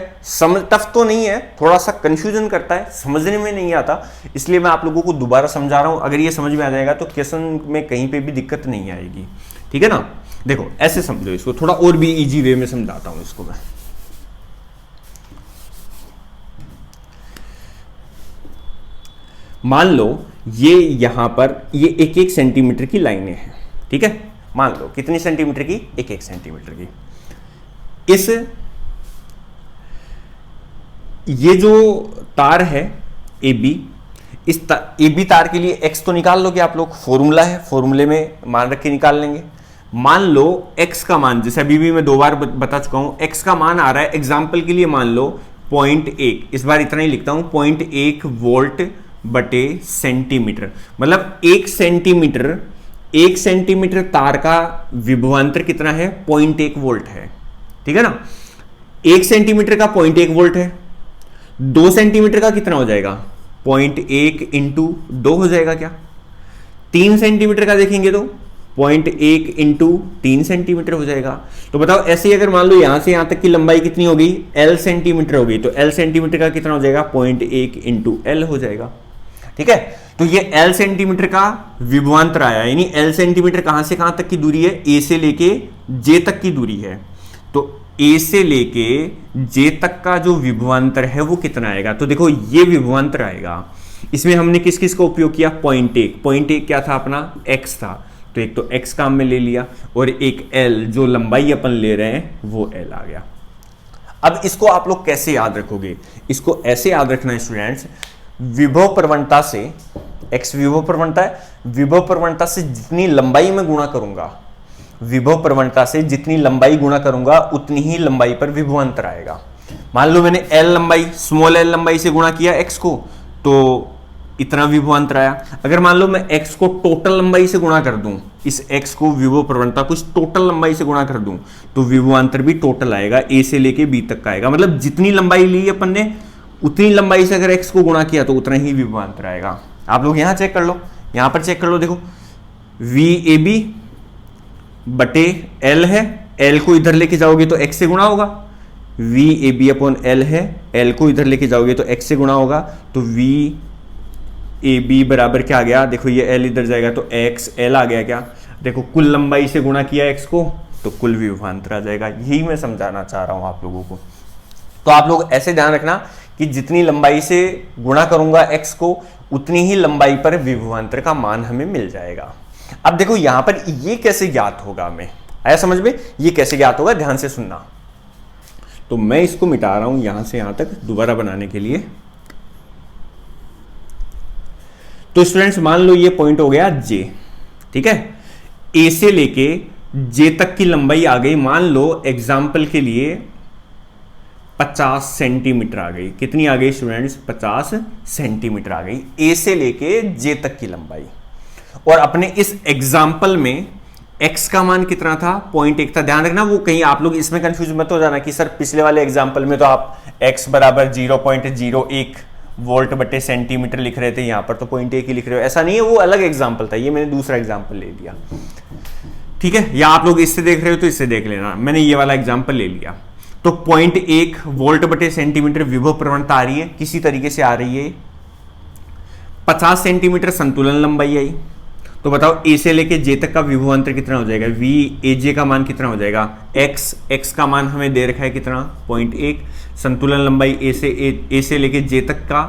टफ तो नहीं है, थोड़ा सा कंफ्यूजन करता है, समझने में नहीं आता, इसलिए मैं आप लोगों को दोबारा समझा रहा हूं। अगर ये समझ में आ जाएगा तो क्वेश्चन में कहीं पे भी दिक्कत नहीं आएगी। ठीक है ना, देखो ऐसे समझो इसको, थोड़ा और भी इजी वे में समझाता हूं इसको मैं। मान लो ये यहां पर ये 1-1 सेंटीमीटर की लाइनें हैं। ठीक है, मान लो कितनी सेंटीमीटर की, 1-1 सेंटीमीटर की। इस ये जो तार है AB, इस AB तार के लिए x तो निकाल लोगे आप लोग, फॉर्मूला है, फॉर्मूले में मान रख के निकाल लेंगे। मान लो x का मान, जैसे अभी भी मैं 2 बार बता चुका हूं, x का मान आ रहा है एग्जांपल के लिए मान लो 0.1, इस बार इतना ही लिखता हूं, 0.1 वोल्ट बटे सेंटीमीटर। मतलब 1 सेंटीमीटर तार का विभवांतर कितना है? 0.1 वोल्ट है। ठीक है ना? 1 सेंटीमीटर का 0.1 वोल्ट है। 2 सेंटीमीटर का कितना हो जाएगा? 0.1 इंटू 2 हो जाएगा क्या? 3 सेंटीमीटर का देखेंगे तो 0.1 इंटू 3 सेंटीमीटर हो जाएगा। तो बताओ ऐसे ही अगर मान लो यहां से यहां तक की लंबाई कितनी होगी? L सेंटीमीटर होगी, तो L सेंटीमीटर का कितना हो जाएगा? 0.1 इंटू L हो जाएगा। ठीक है, तो ये L सेंटीमीटर का विभवांतर आया, यानी L सेंटीमीटर कहां से कहां तक की दूरी है? A से लेके J तक की दूरी है। तो A से लेके J तक का जो विभवांतर है वो कितना आएगा? तो देखो ये विभवांतर आएगा। इसमें हमने किस किस का उपयोग किया? 0.1 क्या था अपना? X था, तो एक तो x काम में ले लिया, और एक L जो लंबाई अपन ले रहे हैं वो L आ गया। अब इसको आप लोग कैसे याद रखोगे? इसको ऐसे याद रखना है स्टूडेंट्स, विभव प्रवणता से, x विभव प्रवणता है, विभव प्रवणता से जितनी लंबाई में गुणा करूंगा, विभव प्रवणता से जितनी लंबाई गुणा करूंगा उतनी ही लंबाई पर विभवांतर आएगा। मान लो मैंने L लंबाई, स्मॉल l लंबाई से गुणा किया x को, तो इतना विभवांतर आया। अगर मान लो मैं x को टोटल लंबाई से गुणा कर दूं, इस x को विभव प्रवणता को इस टोटल लंबाई से गुणा कर दूं, तो विभवांतर भी टोटल आएगा, a से लेके b तक का आएगा। मतलब जितनी लंबाई ली अपन ने उतनी लंबाई से अगर x को गुणा किया तो उतना ही विभवांतर आएगा। आप लोग यहां चेक कर लो, यहां पर चेक कर लो, देखो VAB बटे L है, L को इधर लेके जाओगे तो x से गुणा होगा, VAB अपॉन L है, L को इधर लेके जाओगे तो x से गुणा होगा, तो VAB बराबर क्या आ गया? देखो ये L इधर जाएगा तो XL आ गया क्या? देखो कुल लंबाई से गुणा किया x को तो कुल विभवांतर आ जाएगा। यही मैं समझाना चाह रहा हूं आप लोगों को। तो आप लोग ऐसे ध्यान रखना कि जितनी लंबाई से गुणा करूंगा x को उतनी ही लंबाई पर विभवांतर का मान हमें मिल जाएगा। अब देखो यहां पर ये कैसे ज्ञात होगा, हमें आया समझ में? ये कैसे ज्ञात होगा, ध्यान से सुनना। तो मैं इसको मिटा रहा हूं यहां से यहां तक दोबारा बनाने के लिए। तो स्टूडेंट्स मान लो ये पॉइंट हो गया J, ठीक है, A से लेके J तक की लंबाई आ गई, मान लो एग्जाम्पल के लिए 50 सेंटीमीटर आ गई। कितनी आ गई स्टूडेंट्स? 50 सेंटीमीटर आ गई A से लेके J तक की लंबाई। और अपने इस एग्जाम्पल में x का मान कितना था? 0.1 था। ध्यान रखना, वो कहीं आप लोग इसमें कंफ्यूज मत हो जाना कि सर पिछले वाले एग्जाम्पल में तो आप x बराबर 0.01 वोल्ट बटे सेंटीमीटर लिख रहे थे, यहां पर तो 0.1 ही लिख रहे हो। ऐसा नहीं है, वो अलग एग्जाम्पल था, ये मैंने दूसरा एग्जाम्पल ले लिया। ठीक है, या आप लोग इससे देख रहे हो तो इससे देख लेना, मैंने ये वाला एग्जाम्पल ले लिया। तो 0.1 वोल्ट बटे सेंटीमीटर विभव प्रवणता आ रही है, किसी तरीके से आ रही है। 50 सेंटीमीटर संतुलन लंबाई आई। तो बताओ A से लेके J तक का विभवांतर कितना हो जाएगा? VAJ का मान कितना हो जाएगा? x का मान हमें दे रखा है कितना? 0.1। संतुलन लंबाई A से लेके J तक का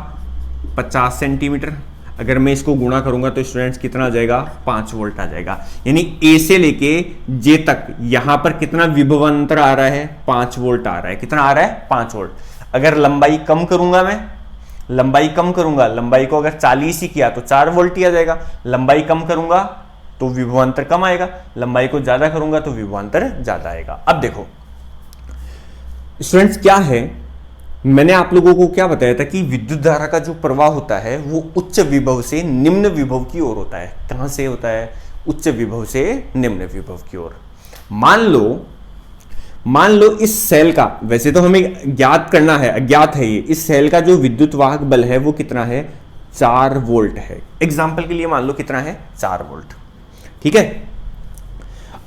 50 सेंटीमीटर। अगर मैं इसको गुणा करूंगा तो स्टूडेंट्स कितना आ जाएगा? 5 वोल्ट आ जाएगा। यानी A से लेके J तक यहां पर कितना विभवांतर आ रहा है? 5 वोल्ट आ रहा है। कितना आ रहा है? 5 वोल्ट। अगर लंबाई कम करूंगा, मैं लंबाई कम करूंगा, लंबाई को अगर 40 ही किया तो 4 वोल्ट ही आ जाएगा। लंबाई कम करूंगा तो विभवांतर कम आएगा, लंबाई को ज्यादा करूंगा तो विभवांतर ज्यादा आएगा। अब देखो स्टूडेंट्स क्या है, मैंने आप लोगों को क्या बताया था कि विद्युत धारा का जो प्रवाह होता है वो उच्च विभव से निम्न विभव की ओर होता है। कहां से होता है? उच्च विभव से निम्न विभव की ओर। मान लो इस सेल का, वैसे तो हमें ज्ञात करना है, अज्ञात है ये, इस सेल का जो विद्युत वाहक बल है वो कितना है? 4 वोल्ट है। एग्जाम्पल के लिए मान लो कितना है? 4 वोल्ट। ठीक है,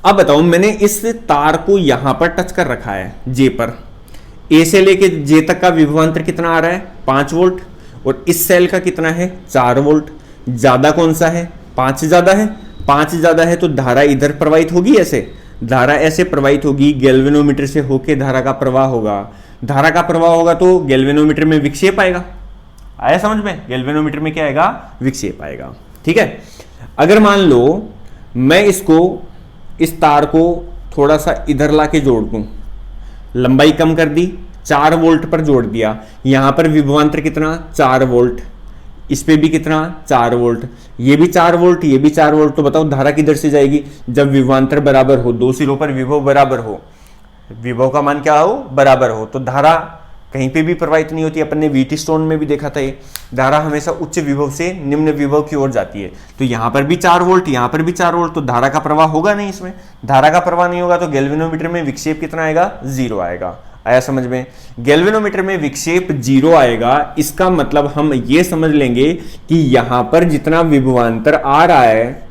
अब बताओ मैंने इस तार को यहां पर टच कर रखा है J पर, A से लेके J तक का विभवांतर कितना आ रहा है? 5 वोल्ट। और इस सेल का कितना है? 4 वोल्ट। ज्यादा कौन सा है? 5 ज्यादा है। 5 ज्यादा है तो धारा इधर प्रवाहित होगी, ऐसे धारा ऐसे प्रवाहित होगी, गैल्वेनोमीटर से होके धारा का प्रवाह होगा। धारा का प्रवाह होगा तो गैल्वेनोमीटर में विक्षेप आएगा। आया समझ में? गैल्वेनोमीटर में क्या आएगा? विक्षेप आएगा। ठीक है, अगर मान लो मैं इसको, इस तार को थोड़ा सा इधर लाके जोड़ दूं, लंबाई कम कर दी, 4 वोल्ट पर जोड़ दिया, यहां पर विभवांतर कितना? 4 वोल्ट। इस पे भी कितना? 4 वोल्ट। ये भी 4 वोल्ट, ये भी 4 वोल्ट। तो बताओ धारा किधर से जाएगी? जब विभवांतर बराबर हो, दो सिरों पर विभव बराबर हो, विभव का मान क्या हो? बराबर हो, तो धारा कहीं पे भी प्रवाहित नहीं होती। अपन ने वीटी स्टोन में भी देखा था, ये धारा हमेशा उच्च विभव से निम्न विभव की ओर जाती है। तो यहां पर भी 4 वोल्ट, यहां पर भी 4 वोल्ट, तो धारा का प्रवाह होगा नहीं। इसमें धारा का प्रवाह नहीं होगा तो गैल्वेनोमीटर में विक्षेप कितना आएगा? 0 आएगा। आया समझ में? गैल्वेनोमीटर में विक्षेप 0 आएगा, इसका मतलब हम ये समझ लेंगे कि यहां पर जितना विभवांतर आ रहा है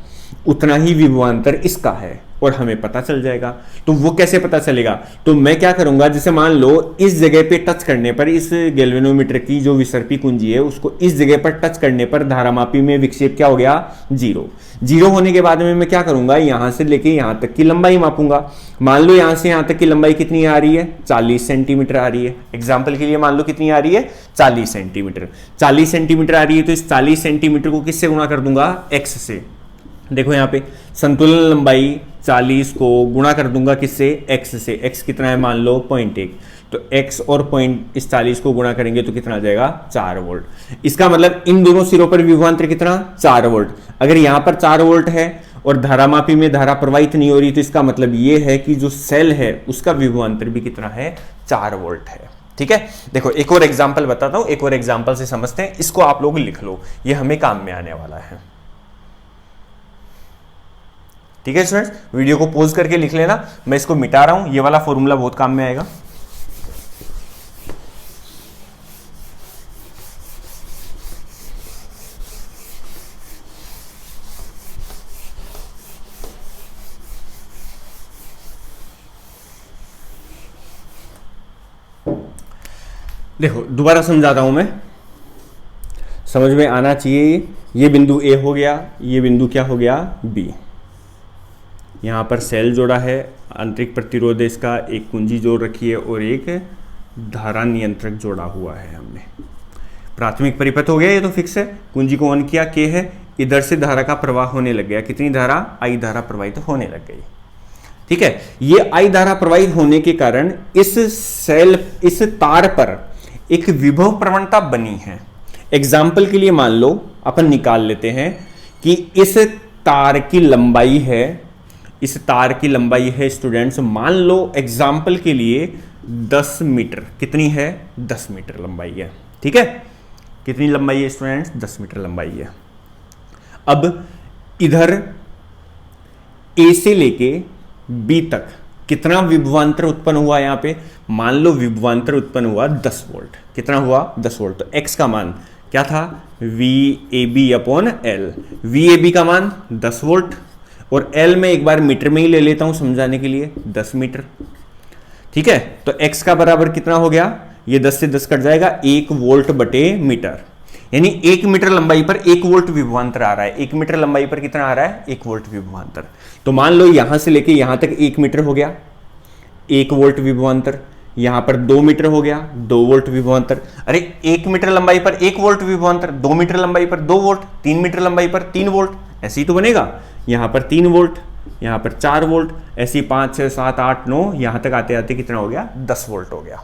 उतना ही विभवांतर इसका है, और हमें पता चल जाएगा। तो वो कैसे पता चलेगा? तो मैं क्या करूंगा, जैसे मान लो इस जगह पे टच करने पर, इस गैल्वेनोमीटर की जो विसर्पी कुंजी है उसको इस जगह पर टच करने पर धारामापी में विक्षेप क्या हो गया? 0 होने के बाद में मैं क्या करूंगा, यहां से लेके यहां तक की लंबाई मापूंगा। मान लो यहां से यहां तक की लंबाई कितनी आ रही है? 40 सेंटीमीटर आ रही है। एग्जाम्पल के लिए मान लो कितनी आ रही है? 40 सेंटीमीटर। 40 सेंटीमीटर आ रही है तो इस 40 सेंटीमीटर को किससे गुणा कर दूंगा? x से। देखो यहाँ पे संतुलन लंबाई 40 को गुणा कर दूंगा किससे? x से। x कितना है? मान लो 0.1, तो x और इस 40 को गुणा करेंगे तो कितना आ जाएगा? 4 वोल्ट। इसका मतलब इन दोनों सिरों पर विभवांतर कितना? 4 वोल्ट। अगर यहां पर 4 वोल्ट है और धारामापी में धारा प्रवाहित नहीं हो रही, तो इसका मतलब ये है कि जो सेल है उसका विभवांतर भी कितना है? 4 वोल्ट है। ठीक है, देखो एक और एग्जाम्पल बताता हूं, एक और एग्जाम्पल से समझते हैं। इसको आप लोग लिख लो, ये हमें काम में आने वाला है। ठीक है स्टूडेंट्स, वीडियो को पॉज करके लिख लेना, मैं इसको मिटा रहा हूं। ये वाला फॉर्मूला बहुत काम में आएगा। देखो दोबारा समझाता हूं मैं, समझ में आना चाहिए। ये बिंदु ए हो गया, ये बिंदु क्या हो गया? बी। यहाँ पर सेल जोड़ा है, आंतरिक प्रतिरोध इसका, एक कुंजी जोड़ रखी है और एक धारा नियंत्रक जोड़ा हुआ है हमने। प्राथमिक परिपथ हो गया, ये तो फिक्स है। कुंजी को ऑन किया, के है, इधर से धारा का प्रवाह होने लग गया। कितनी धारा? आई धारा प्रवाहित होने लग गई। ठीक है, ये आई धारा प्रवाहित होने के कारण इस तार पर एक विभव प्रवणता बनी है। एग्जाम्पल के लिए मान लो अपन निकाल लेते हैं कि इस तार की लंबाई है, इस तार की लंबाई है स्टूडेंट्स, मान लो एग्जाम्पल के लिए 10 मीटर। कितनी है? 10 मीटर लंबाई है। ठीक है, कितनी लंबाई है स्टूडेंट्स? 10 मीटर लंबाई है। अब इधर ए से लेके बी तक कितना विभवांतर उत्पन्न हुआ? यहां पे मान लो विभवांतर उत्पन्न हुआ 10 वोल्ट। कितना हुआ? 10 वोल्ट। तो x का मान क्या था? VAB upon L। VAB का मान 10 वोल्ट और L में एक बार मीटर में ही ले लेता हूं समझाने के लिए, 10 मीटर। ठीक है, तो x का बराबर कितना हो गया? ये 10 से 10 कट जाएगा, 1 वोल्ट बटे मीटर। यानी 1 मीटर लंबाई पर 1 वोल्ट विभवांतर आ रहा है। 1 मीटर लंबाई पर कितना आ रहा है? 1 वोल्ट विभवांतर। तो मान लो यहां से लेके यहां तक 1 मीटर हो गया, 1 वोल्ट विभवांतर। यहां पर 2 मीटर हो गया, 2 वोल्ट विभवांतर। अरे 1 मीटर लंबाई पर 1 वोल्ट विभवांतर, 2 मीटर लंबाई पर 2 वोल्ट, 3 मीटर लंबाई पर 3 वोल्ट, ऐसे ही तो बनेगा। यहां पर 3 वोल्ट, यहां पर 4 वोल्ट, ऐसी 5 6 7 8 9, यहां तक आते आते कितना हो गया? 10 वोल्ट हो गया,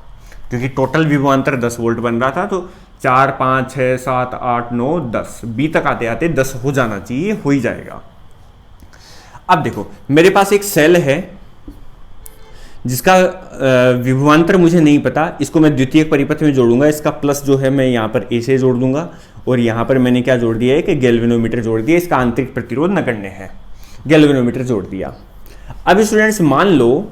क्योंकि टोटल विभवांतर 10 वोल्ट बन रहा था। तो 4 5 6 7 8 9 10, बी तक आते आते 10 हो जाना चाहिए, हो ही जाएगा। अब देखो मेरे पास एक सेल है जिसका विभवांतर मुझे नहीं पता, इसको मैं द्वितीयक परिपथ में जोड़ूंगा। इसका प्लस जो है मैं यहां पर ए से जोड़ दूंगा, और यहां पर मैंने क्या जोड़ दिया है कि गैल्वेनोमीटर जोड़ दिया। इसका आंतरिक प्रतिरोध नगण्य है, गैल्वेनोमीटर जोड़ दिया। अब स्टूडेंट्स मान लो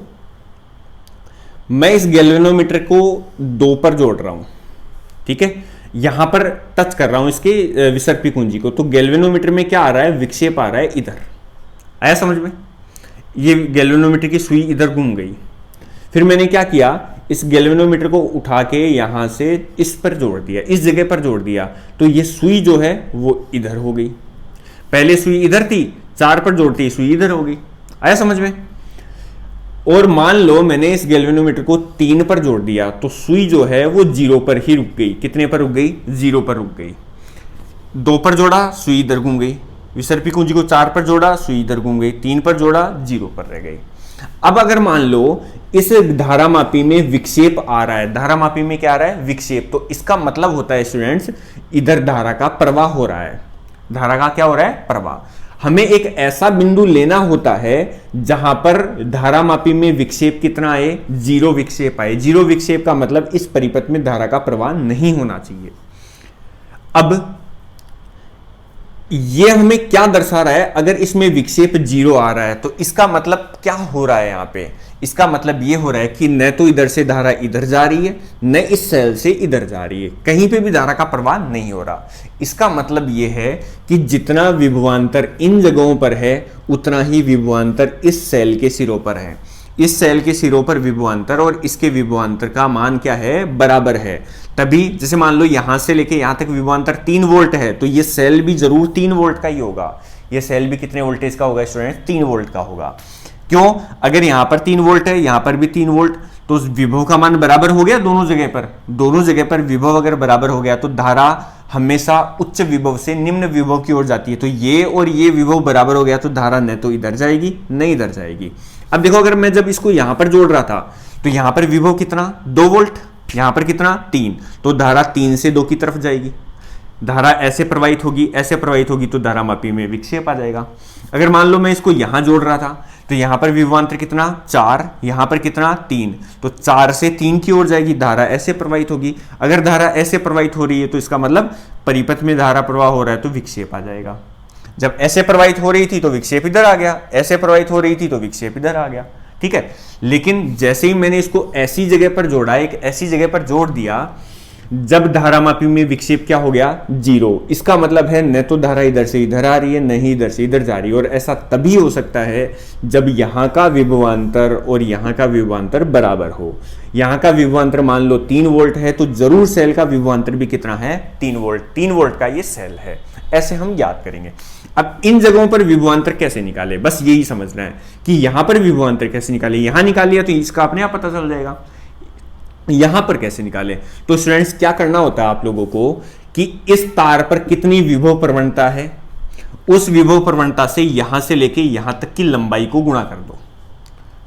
मैं इस गैल्वेनोमीटर को 2 पर जोड़ रहा हूं। ठीक है, यहां पर टच कर रहा हूं इसके विसर्पी कुंजी को, तो गैल्वेनोमीटर में क्या आ रहा है? विक्षेप आ रहा है इधर। आया समझ में? ये गैल्वेनोमीटर की सुई इधर घूम गई। फिर मैंने क्या किया, इस गैल्वेनोमीटर को उठा के यहां से इस पर जोड़ दिया, इस जगह पर जोड़ दिया, तो ये सुई जो है वो इधर हो गई। पहले सुई इधर थी, 4 पर जोड़ती सुई इधर हो गई। आया समझ में? और मान लो मैंने इस गैल्वेनोमीटर को 3 पर जोड़ दिया, तो सुई जो है वो 0 पर ही रुक गई। कितने पर रुक गई? 0 पर रुक गई। 2 पर जोड़ा, सुई इधर घूम गई। विसर्पी कुंजी को 4 पर जोड़ा, सुई इधर घूम गई। 3 पर जोड़ा, 0 पर रह गई। अब अगर मान लो इस धारामापी में विक्षेप आ रहा है, धारामापी में क्या आ रहा है? विक्षेप, तो इसका मतलब होता है स्टूडेंट्स इधर धारा का प्रवाह हो रहा है। धारा का क्या हो रहा है? प्रवाह। हमें एक ऐसा बिंदु लेना होता है जहां पर धारामापी में विक्षेप कितना आए, 0 विक्षेप आए। 0 विक्षेप का मतलब इस परिपथ में धारा का प्रवाह नहीं होना चाहिए। अब ये हमें क्या दर्शा रहा है, अगर इसमें विक्षेप 0 आ रहा है तो इसका मतलब क्या हो रहा है यहां पे, इसका मतलब ये हो रहा है कि न तो इधर से धारा इधर जा रही है, न इस सेल से इधर जा रही है, कहीं पे भी धारा का प्रवाह नहीं हो रहा। इसका मतलब ये है कि जितना विभवांतर इन जगहों पर है उतना ही विभवांतर इस सेल के सिरों पर है। इस सेल के सिरों पर विभवांतर और इसके विभवांतर का मान क्या है, बराबर है। तभी जैसे मान लो यहां से लेके यहां तक विभवांतर 3 वोल्ट है तो ये सेल भी जरूर 3 वोल्ट का ही होगा। ये सेल भी कितने वोल्टेज का होगा स्टूडेंट, 3 वोल्ट का होगा। क्यों, अगर यहां पर 3 वोल्ट है यहां पर भी 3 वोल्ट, तो विभव का मान बराबर हो गया दोनों जगह पर। दोनों जगह पर विभव अगर बराबर हो गया तो धारा हमेशा उच्च विभव से निम्न विभव की ओर जाती है। तो ये और ये विभव बराबर हो गया तो धारा न तो इधर जाएगी न इधर जाएगी। अब देखो, अगर मैं जब इसको यहां पर जोड़ रहा था तो यहां पर विभव कितना, 2 वोल्ट, यहां पर कितना 3, तो धारा 3 से 2 की तरफ जाएगी। धारा ऐसे प्रवाहित होगी, ऐसे प्रवाहित होगी तो धारामापी में विक्षेप आ जाएगा। अगर मान लो मैं इसको यहां जोड़ रहा था तो यहां पर विभवांतर कितना 4, यहां पर कितना 3, तो 4 से 3 की ओर जाएगी, धारा ऐसे प्रवाहित होगी। अगर धारा ऐसे प्रवाहित हो रही है तो इसका मतलब परिपथ में धारा प्रवाह हो रहा है तो विक्षेप आ जाएगा। जब ऐसे प्रवाहित हो रही थी तो विक्षेप इधर आ गया, ऐसे प्रवाहित हो रही थी तो विक्षेप इधर आ गया। ठीक है, लेकिन जैसे ही मैंने इसको ऐसी जगह पर जोड़ा, एक ऐसी जगह पर जोड़ दिया जब धारामापी में विक्षेप क्या हो गया, 0। इसका मतलब है न तो धारा इधर से इधर आ रही है, न ही इधर से इधर जा रही है। और ऐसा तभी हो सकता है जब यहां का विभवांतर और यहां का विभवांतर बराबर हो। यहां का विभवांतर मान लो 3 वोल्ट है तो जरूर सेल का विभवांतर भी कितना है, 3 वोल्ट। 3 वोल्ट का ये सेल है, ऐसे हम याद करेंगे। अब इन जगहों पर विभवांतर कैसे निकाले, बस यही समझना है कि यहां पर विभवांतर कैसे निकाले। यहां निकाल लिया तो इसका अपने आप पता चल जाएगा, यहां पर कैसे निकाले। तो स्टूडेंट्स क्या करना होता है आप लोगों को कि इस तार पर कितनी विभव प्रवणता है, उस विभव प्रवणता से यहां से लेके यहां तक की लंबाई को गुणा कर दो।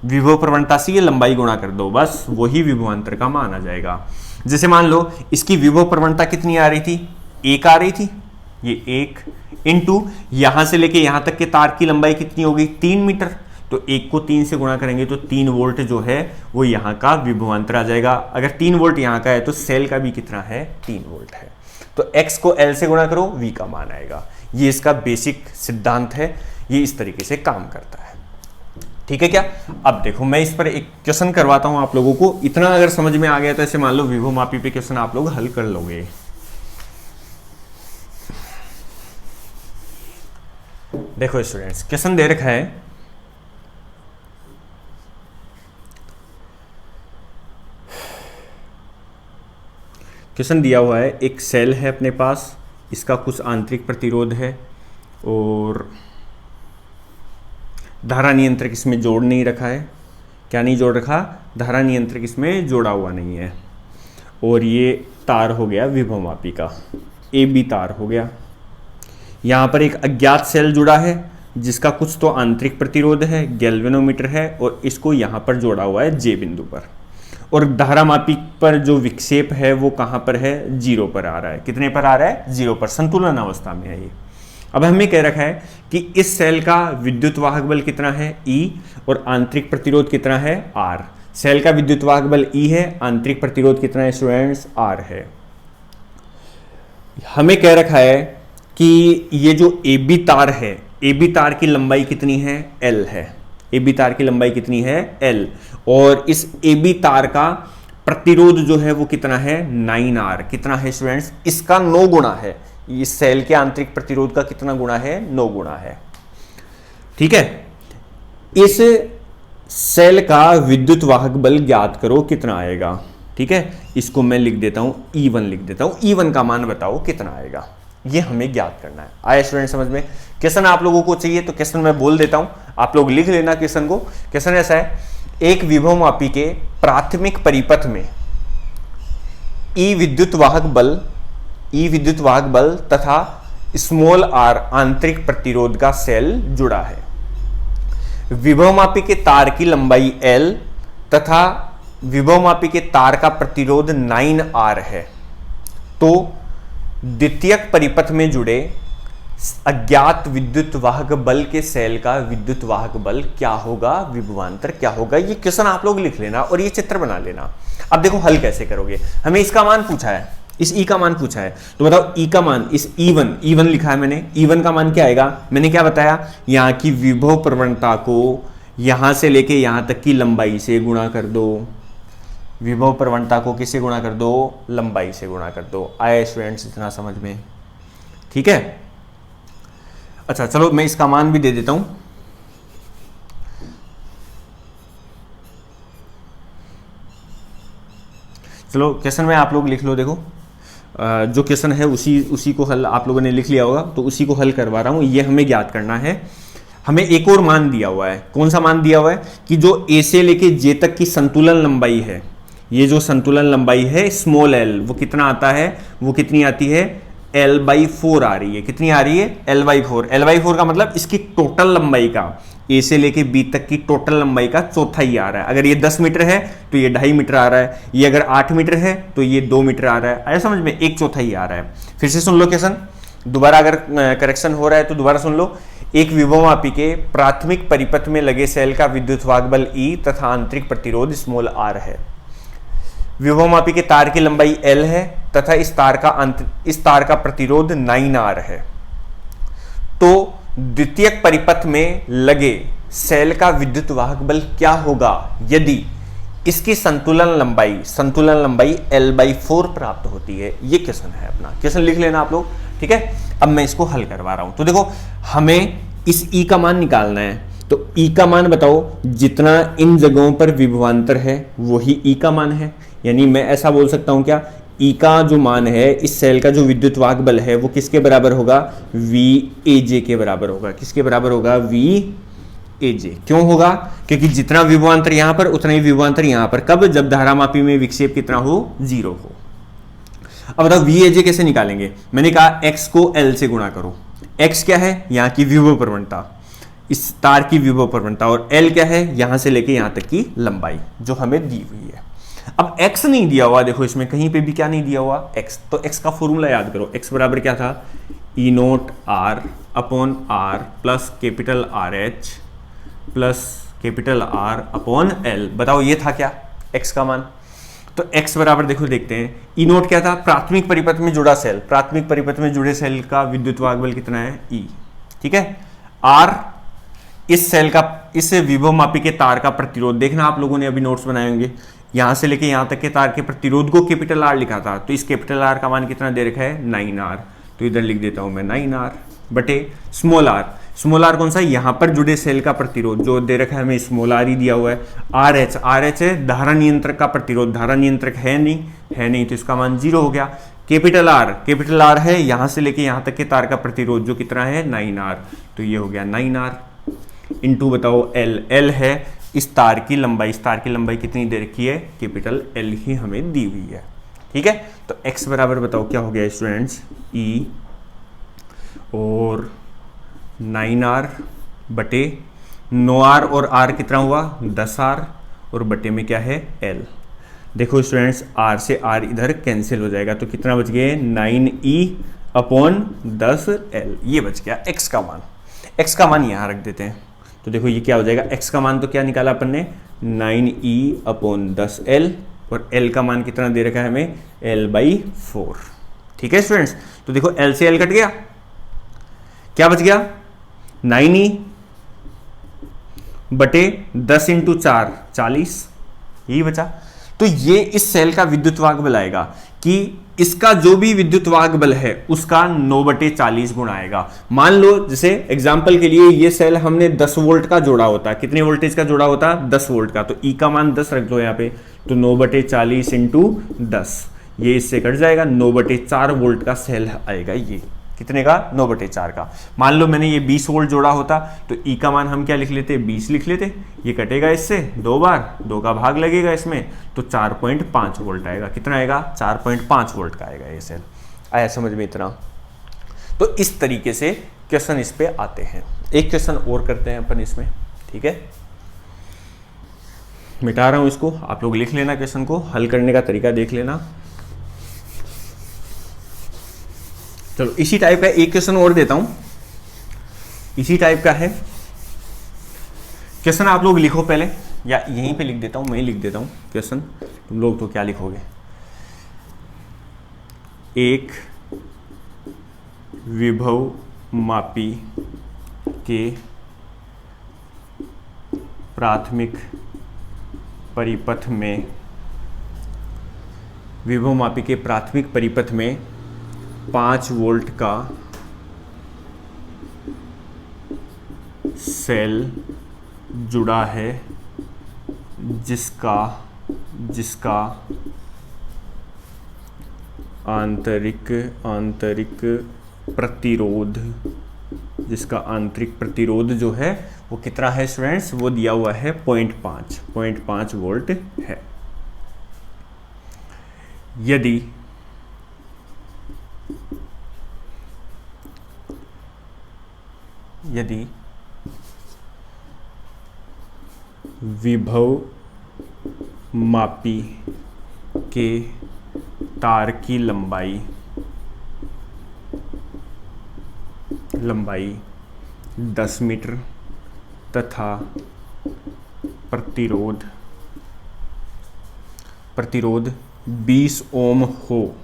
विभव प्रवणता से ये लंबाई गुणा कर दो, बस वही विभवांतर का मान आ जाएगा। जैसे मान लो इसकी विभव प्रवणता कितनी आ रही थी, 1 आ रही थी, ये 1 इंटू यहां से लेके यहां तक के तार की लंबाई कितनी होगी, 3 मीटर। तो 1 को 3 से गुणा करेंगे तो 3 वोल्ट जो है वो यहां का विभवांतर आ जाएगा। अगर 3 वोल्ट यहां का है तो सेल का भी कितना है, 3 वोल्ट है। तो x को l से गुणा करो, v का मान आएगा। ये इसका बेसिक सिद्धांत है, ये इस तरीके से काम करता है। ठीक है क्या। अब देखो मैं इस पर एक क्वेश्चन करवाता हूं आप लोगों को। इतना अगर समझ में आ गया तो ऐसे मान लो विभवमापी पे क्वेश्चन आप लोग हल कर लोगे। देखो स्टूडेंट्स, क्वेश्चन दे रखा है, क्वेश्चन दिया हुआ है, एक सेल है अपने पास, इसका कुछ आंतरिक प्रतिरोध है और धारा नियंत्रक इसमें जोड़ नहीं रखा है। क्या नहीं जोड़ रखा, धारा नियंत्रक इसमें जोड़ा हुआ नहीं है। और ये तार हो गया विभवमापी का, AB तार हो गया। यहाँ पर एक अज्ञात सेल जुड़ा है जिसका कुछ तो आंतरिक प्रतिरोध है, गैल्वेनोमीटर है, और इसको यहाँ पर जोड़ा हुआ है J बिंदु पर। और धारामापी पर जो विक्षेप है वो कहाँ पर है, 0 पर आ रहा है। कितने पर आ रहा है, 0 पर, संतुलन अवस्था में है ये। अब हमें कह रखा है कि इस सेल का विद्युत वाहक बल कितना है, E, और आंतरिक प्रतिरोध कितना है, R। सेल का विद्युत वाहक बल E है, आंतरिक प्रतिरोध कितना है स्टूडेंट्स, R है। हमें कह रखा है कि ये जो AB तार है, AB तार की लंबाई कितनी है, L है। AB तार की लंबाई कितनी है, L। और इस AB तार का प्रतिरोध जो है वो कितना है, 9R। कितना है स्टूडेंट्स, इसका 9 गुना है। इस सेल के आंतरिक प्रतिरोध का कितना गुना है, 9 गुना है। ठीक है, इस सेल का विद्युत वाहक बल ज्ञात करो, कितना आएगा। ठीक है, इसको मैं लिख देता हूं, E1 लिख देता हूं। E1 का मान बताओ कितना आएगा, ये हमें ज्ञात करना है। आया स्टूडेंट समझ में। क्वेश्चन आप लोगों को चाहिए तो क्वेश्चन मैं बोल देता हूं, आप लोग लिख लेना क्वेश्चन को। क्वेश्चन ऐसा है, एक विभवमापी के प्राथमिक परिपथ में E विद्युत वाहक बल तथा स्मॉल r आंतरिक प्रतिरोध का सेल जुड़ा है। विभवमापी के तार की लंबाई L तथा विभवमापी के तार का प्रतिरोध 9R है। तो द्वितीयक परिपथ में जुड़े अज्ञात विद्युत वाहक बल के सेल का विद्युत वाहक बल क्या होगा, विभवांतर क्या होगा। ये क्वेश्चन आप लोग लिख लेना और ये चित्र बना लेना। अब देखो हल कैसे करोगे, हमें इसका मान पूछा है, इस ई का मान पूछा है, तो बताओ ई का मान, इस E1 लिखा है मैंने, E1 का मान क्या आएगा, मैंने क्या बताया, यहां की विभव प्रवणता को यहां से लेके यहां तक की लंबाई से गुणा कर दो, विभव प्रवणता को किससे गुणा कर दो, लंबाई से गुणा कर दो। आया स्टूडेंट्स इतना समझ में, ठीक है। अच्छा चलो मैं इसका मान भी दे देता हूं, चलो क्वेश्चन में आप लोग लिख लो। देखो जो क्वेश्चन है उसी को हल आप लोगों ने लिख लिया होगा, तो उसी को हल करवा रहा हूं। ये हमें ज्ञात करना है, हमें एक और मान दिया हुआ है। कौन सा मान दिया हुआ है कि जो ए से लेके जे तक की संतुलन लंबाई है, ये जो संतुलन लंबाई है स्मॉल एल, वो कितना आता है, वो कितनी आती है, L/4 आ रही है। कितनी आ रही है, L/4। L/4 का मतलब इसकी टोटल लंबाई का, ए से लेके बी तक की टोटल लंबाई का चौथाई आ रहा है। अगर ये 10 मीटर है तो ये 2.5 मीटर आ रहा है, ये अगर 8 मीटर है तो ये 2 मीटर आ रहा है। आया समझ में, एक चौथाई आ रहा है। फिर से सुन लो क्वेश्चन, दोबारा अगर करेक्शन हो रहा है तो दोबारा सुन लो। एक विभवमापी के प्राथमिक परिपथ में लगे सेल का विद्युत वाहक बल E तथा आंतरिक प्रतिरोध स्मॉल r है। विभवमापी के तार की लंबाई L है तथा इस तार का प्रतिरोध 9R है। तो द्वितीयक परिपथ में लगे सेल का विद्युत वाहक बल क्या होगा यदि इसकी संतुलन लंबाई L/4 प्राप्त होती है। ये क्वेश्चन है अपना, क्वेश्चन लिख लेना आप लोग, ठीक है। अब मैं इसको हल करवा रहा हूं। तो देखो हमें इस E का मान निकालना है, तो E का मान बताओ, जितना इन जगहों पर विभवांतर है वही E का मान है। यानी मैं ऐसा बोल सकता हूं क्या, E का जो मान है, इस सेल का जो विद्युत वाहक बल है वो किसके बराबर होगा, VAJ के बराबर होगा। किसके बराबर होगा, VAJ। क्यों होगा, क्योंकि जितना विभवांतर यहां पर उतना ही विभवांतर यहां पर। कब, जब धारामापी में विक्षेप कितना हो, 0 हो। अब बताओ VAJ कैसे निकालेंगे, मैंने कहा x को L से गुणा करो। x क्या है, यहां की विभव प्रवणता, इस तार की विभव प्रवणता, और L क्या है, यहां से लेके यहां तक की लंबाई जो हमें दी हुई है। अब x नहीं दिया हुआ, देखो इसमें कहीं पे भी क्या नहीं दिया हुआ, x। तो x का फॉर्मूला याद करो, x बराबर क्या था, E0R upon R plus capital RH plus capital R upon L। बताओ ये था क्या, x का मान। तो x बराबर देखो देखते हैं, E0 क्या था, प्राथमिक परिपथ में जुड़ा सेल, प्राथमिक परिपथ में जुड़े सेल का विद्युत वाहक बल कितना है, E, ठीक है। R इस सेल का, इस विभवमापी के तार का प्रतिरोध, देखना आप लोगों ने अभी नोट्स बनाए होंगे, यहां से लेके यहां तक के तार के प्रतिरोध को कैपिटल R लिखा था, तो इस कैपिटल R का मान कितना दे रखा है, 9R। तो इधर लिख देता हूं मैं 9R बटे स्मॉल r। स्मॉल r कौन सा है, यहां पर जुड़े सेल का प्रतिरोध जो दे रखा है हमें, स्मॉल r ही दिया हुआ है। RH है धारा नियंत्रक का प्रतिरोध, धारा नियंत्रक है नहीं, तो इसका मान 0 हो गया। कैपिटल R है यहां से लेके यहां तक के तार का प्रतिरोध जो कितना है, 9R, तो ये हो गया 9R इंटू बताओ L है इस तार की लंबाई, इस तार की लंबाई कितनी दे रखी है, कैपिटल L ही हमें दी हुई है, ठीक है। तो x बराबर बताओ क्या हो गया स्टूडेंट्स, E और 9R बटे 9R और R कितना हुआ, 10R, और बटे में क्या है, L। देखो स्टूडेंट्स R से R इधर कैंसिल हो जाएगा, तो कितना बच गया, 9E अपॉन 10L, ये बच गया x का मान। x का मान यहाँ रख देते हैं, तो देखो ये क्या हो जाएगा, x का मान तो क्या निकाला अपन ने, 9E अपॉन 10L, और L का मान कितना दे रखा है हमें, L/4, ठीक है स्टूडेंट्स। तो देखो L से L कट गया, क्या बच गया, 9E बटे 10 इंटू 4 40, यही बचा। तो ये इस सेल का विद्युत वाहक बल आएगा कि इसका जो भी विद्युत वाहक बल है उसका 9/40 गुणा आएगा। मान लो जैसे एग्जांपल के लिए ये सेल हमने 10 वोल्ट का जोड़ा होता, कितने वोल्टेज का जोड़ा होता, 10 वोल्ट का, तो E का मान 10 रख दो यहाँ पे, तो 9/40 इंटू 10, ये इससे कट जाएगा, 9/4 वोल्ट का सेल आएगा। ये कितने का, 9/4 का। मान लो मैंने ये 20 वोल्ट जोड़ा होता तो E का मान हम क्या लिख लेते, 20 लिख लेते, ये कटेगा इससे 2 बार, 2 का भाग लगेगा इसमें, तो 4.5 वोल्ट आएगा। कितना आएगा, 4.5 वोल्ट का आएगा ये सेल। आया समझ में इतना। तो इस तरीके से क्वेश्चन इस पे आते हैं। एक क्वेश्चन और करते हैं अपन इसमें, ठीक है। मिटा रहा हूं इसको, आप लोग लिख लेना, क्वेश्चन को हल करने का तरीका देख लेना। चलो इसी टाइप का एक क्वेश्चन और देता हूं। इसी टाइप का है क्वेश्चन। आप लोग लिखो पहले, या यहीं पे लिख देता हूं, मैं ही लिख देता हूं क्वेश्चन, तुम लोग तो क्या लिखोगे। एक विभव मापी के प्राथमिक परिपथ में, विभव मापी के प्राथमिक परिपथ में 5 वोल्ट का सेल जुड़ा है जिसका आंतरिक प्रतिरोध जो है वो कितना है स्टूडेंट्स, वो दिया हुआ है 0.5 वोल्ट है। यदि विभव मापी के तार की लंबाई 10 मीटर तथा प्रतिरोध 20 ओम हो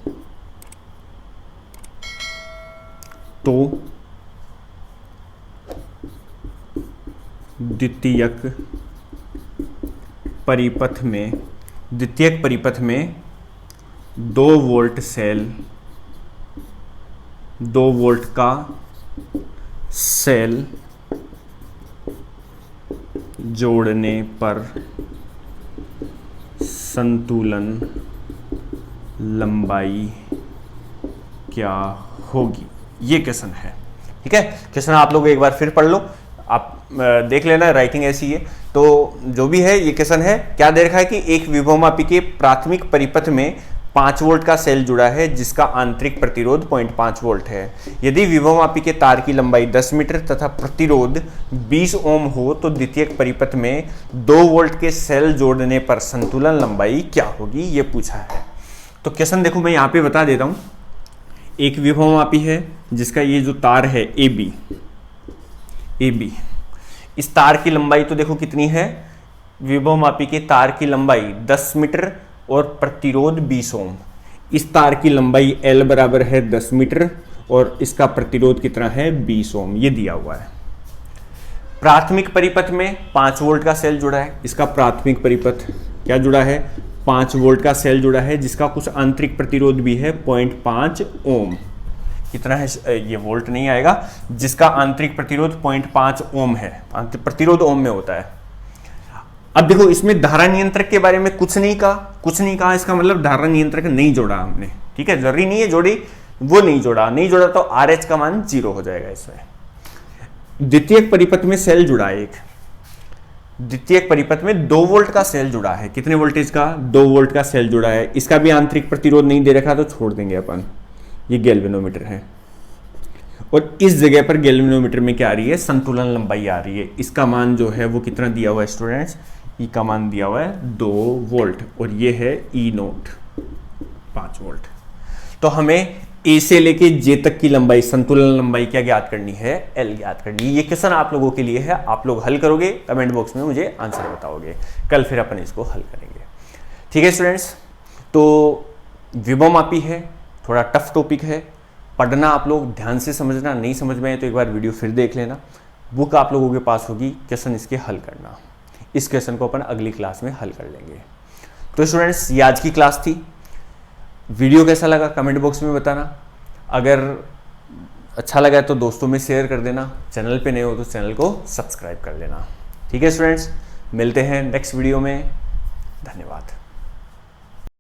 तो द्वितीयक परिपथ में 2 वोल्ट का सेल जोड़ने पर संतुलन लंबाई क्या होगी। ये क्वेश्चन है, ठीक है। क्वेश्चन आप लोग एक बार फिर पढ़ लो, आप देख लेना, राइटिंग ऐसी है। तो जो भी है ये क्वेश्चन है, क्या दे रखा है कि एक विभवमापी के प्राथमिक परिपथ में 5 वोल्ट का सेल जुड़ा है जिसका आंतरिक प्रतिरोध 0.5 वोल्ट है। यदि विभवमापी के तार की लंबाई 10 मीटर तथा प्रतिरोध 20 ओम हो तो द्वितीयक परिपथ में 2 वोल्ट के सेल जोड़ने पर संतुलन लंबाई क्या होगी, ये पूछा है। तो क्वेश्चन देखो मैं यहाँ पे बता देता हूँ। एक विभवमापी है जिसका ये जो तार है AB, इस तार की लंबाई तो देखो कितनी है, विभवमापी के तार की लंबाई 10 मीटर और प्रतिरोध 20 ओम। इस तार की लंबाई L बराबर है 10 मीटर और इसका प्रतिरोध कितना है 20 ओम, ये दिया हुआ है। प्राथमिक परिपथ में 5 वोल्ट का सेल जुड़ा है, इसका प्राथमिक परिपथ क्या जुड़ा है, 5 वोल्ट का सेल जुड़ा है जिसका कुछ आंतरिक प्रतिरोध भी है 0.5 ओम। कितना है, ये वोल्ट नहीं आएगा, जिसका आंतरिक प्रतिरोध 0.5 ओम है। प्रतिरोध ओम में होता है। अब देखो इसमें धारा नियंत्रक के बारे में कुछ नहीं कहा, इसका मतलब धारा नियंत्रक नहीं जोड़ा हमने, ठीक है। जरूरी नहीं है जोड़ी, वो नहीं जोड़ा तो RH का मान 0 हो जाएगा इसमें। द्वितीयक परिपथ में सेल जुड़ा है, एक द्वितीयक परिपथ में 2 वोल्ट का सेल जुड़ा है। कितने वोल्टेज का, 2 वोल्ट का सेल जुड़ा है। इसका भी आंतरिक प्रतिरोध नहीं दे रखा तो छोड़ देंगे अपन। ये गैल्वेनोमीटर है और इस जगह पर गैल्वेनोमीटर में क्या आ रही है, संतुलन लंबाई आ रही है। इसका मान जो है वो कितना दिया हुआ है स्टूडेंट्स, ई का मान दिया हुआ है 2 वोल्ट और ये है E0 5 वोल्ट। तो हमें ए से लेके जे तक की लंबाई, संतुलन लंबाई क्या ज्ञात करनी है, L ज्ञात करनी है। ये क्वेश्चन आप लोगों के लिए है, आप लोग हल करोगे, कमेंट बॉक्स में मुझे आंसर बताओगे। कल फिर अपन इसको हल करेंगे, ठीक है स्टूडेंट्स। तो विभवमापी है, थोड़ा टफ टॉपिक है, पढ़ना आप लोग ध्यान से समझना, नहीं समझ में आए तो एक बार वीडियो फिर देख लेना। बुक आप लोगों के पास होगी, क्वेश्चन इसके हल करना। इस क्वेश्चन को अपन अगली क्लास में हल कर लेंगे। तो स्टूडेंट्स ये आज की क्लास थी। वीडियो कैसा लगा कमेंट बॉक्स में बताना। अगर अच्छा लगा तो दोस्तों में शेयर कर देना। चैनल पे नए हो तो चैनल को सब्सक्राइब कर लेना, ठीक है स्टूडेंट्स। मिलते हैं नेक्स्ट वीडियो में, धन्यवाद।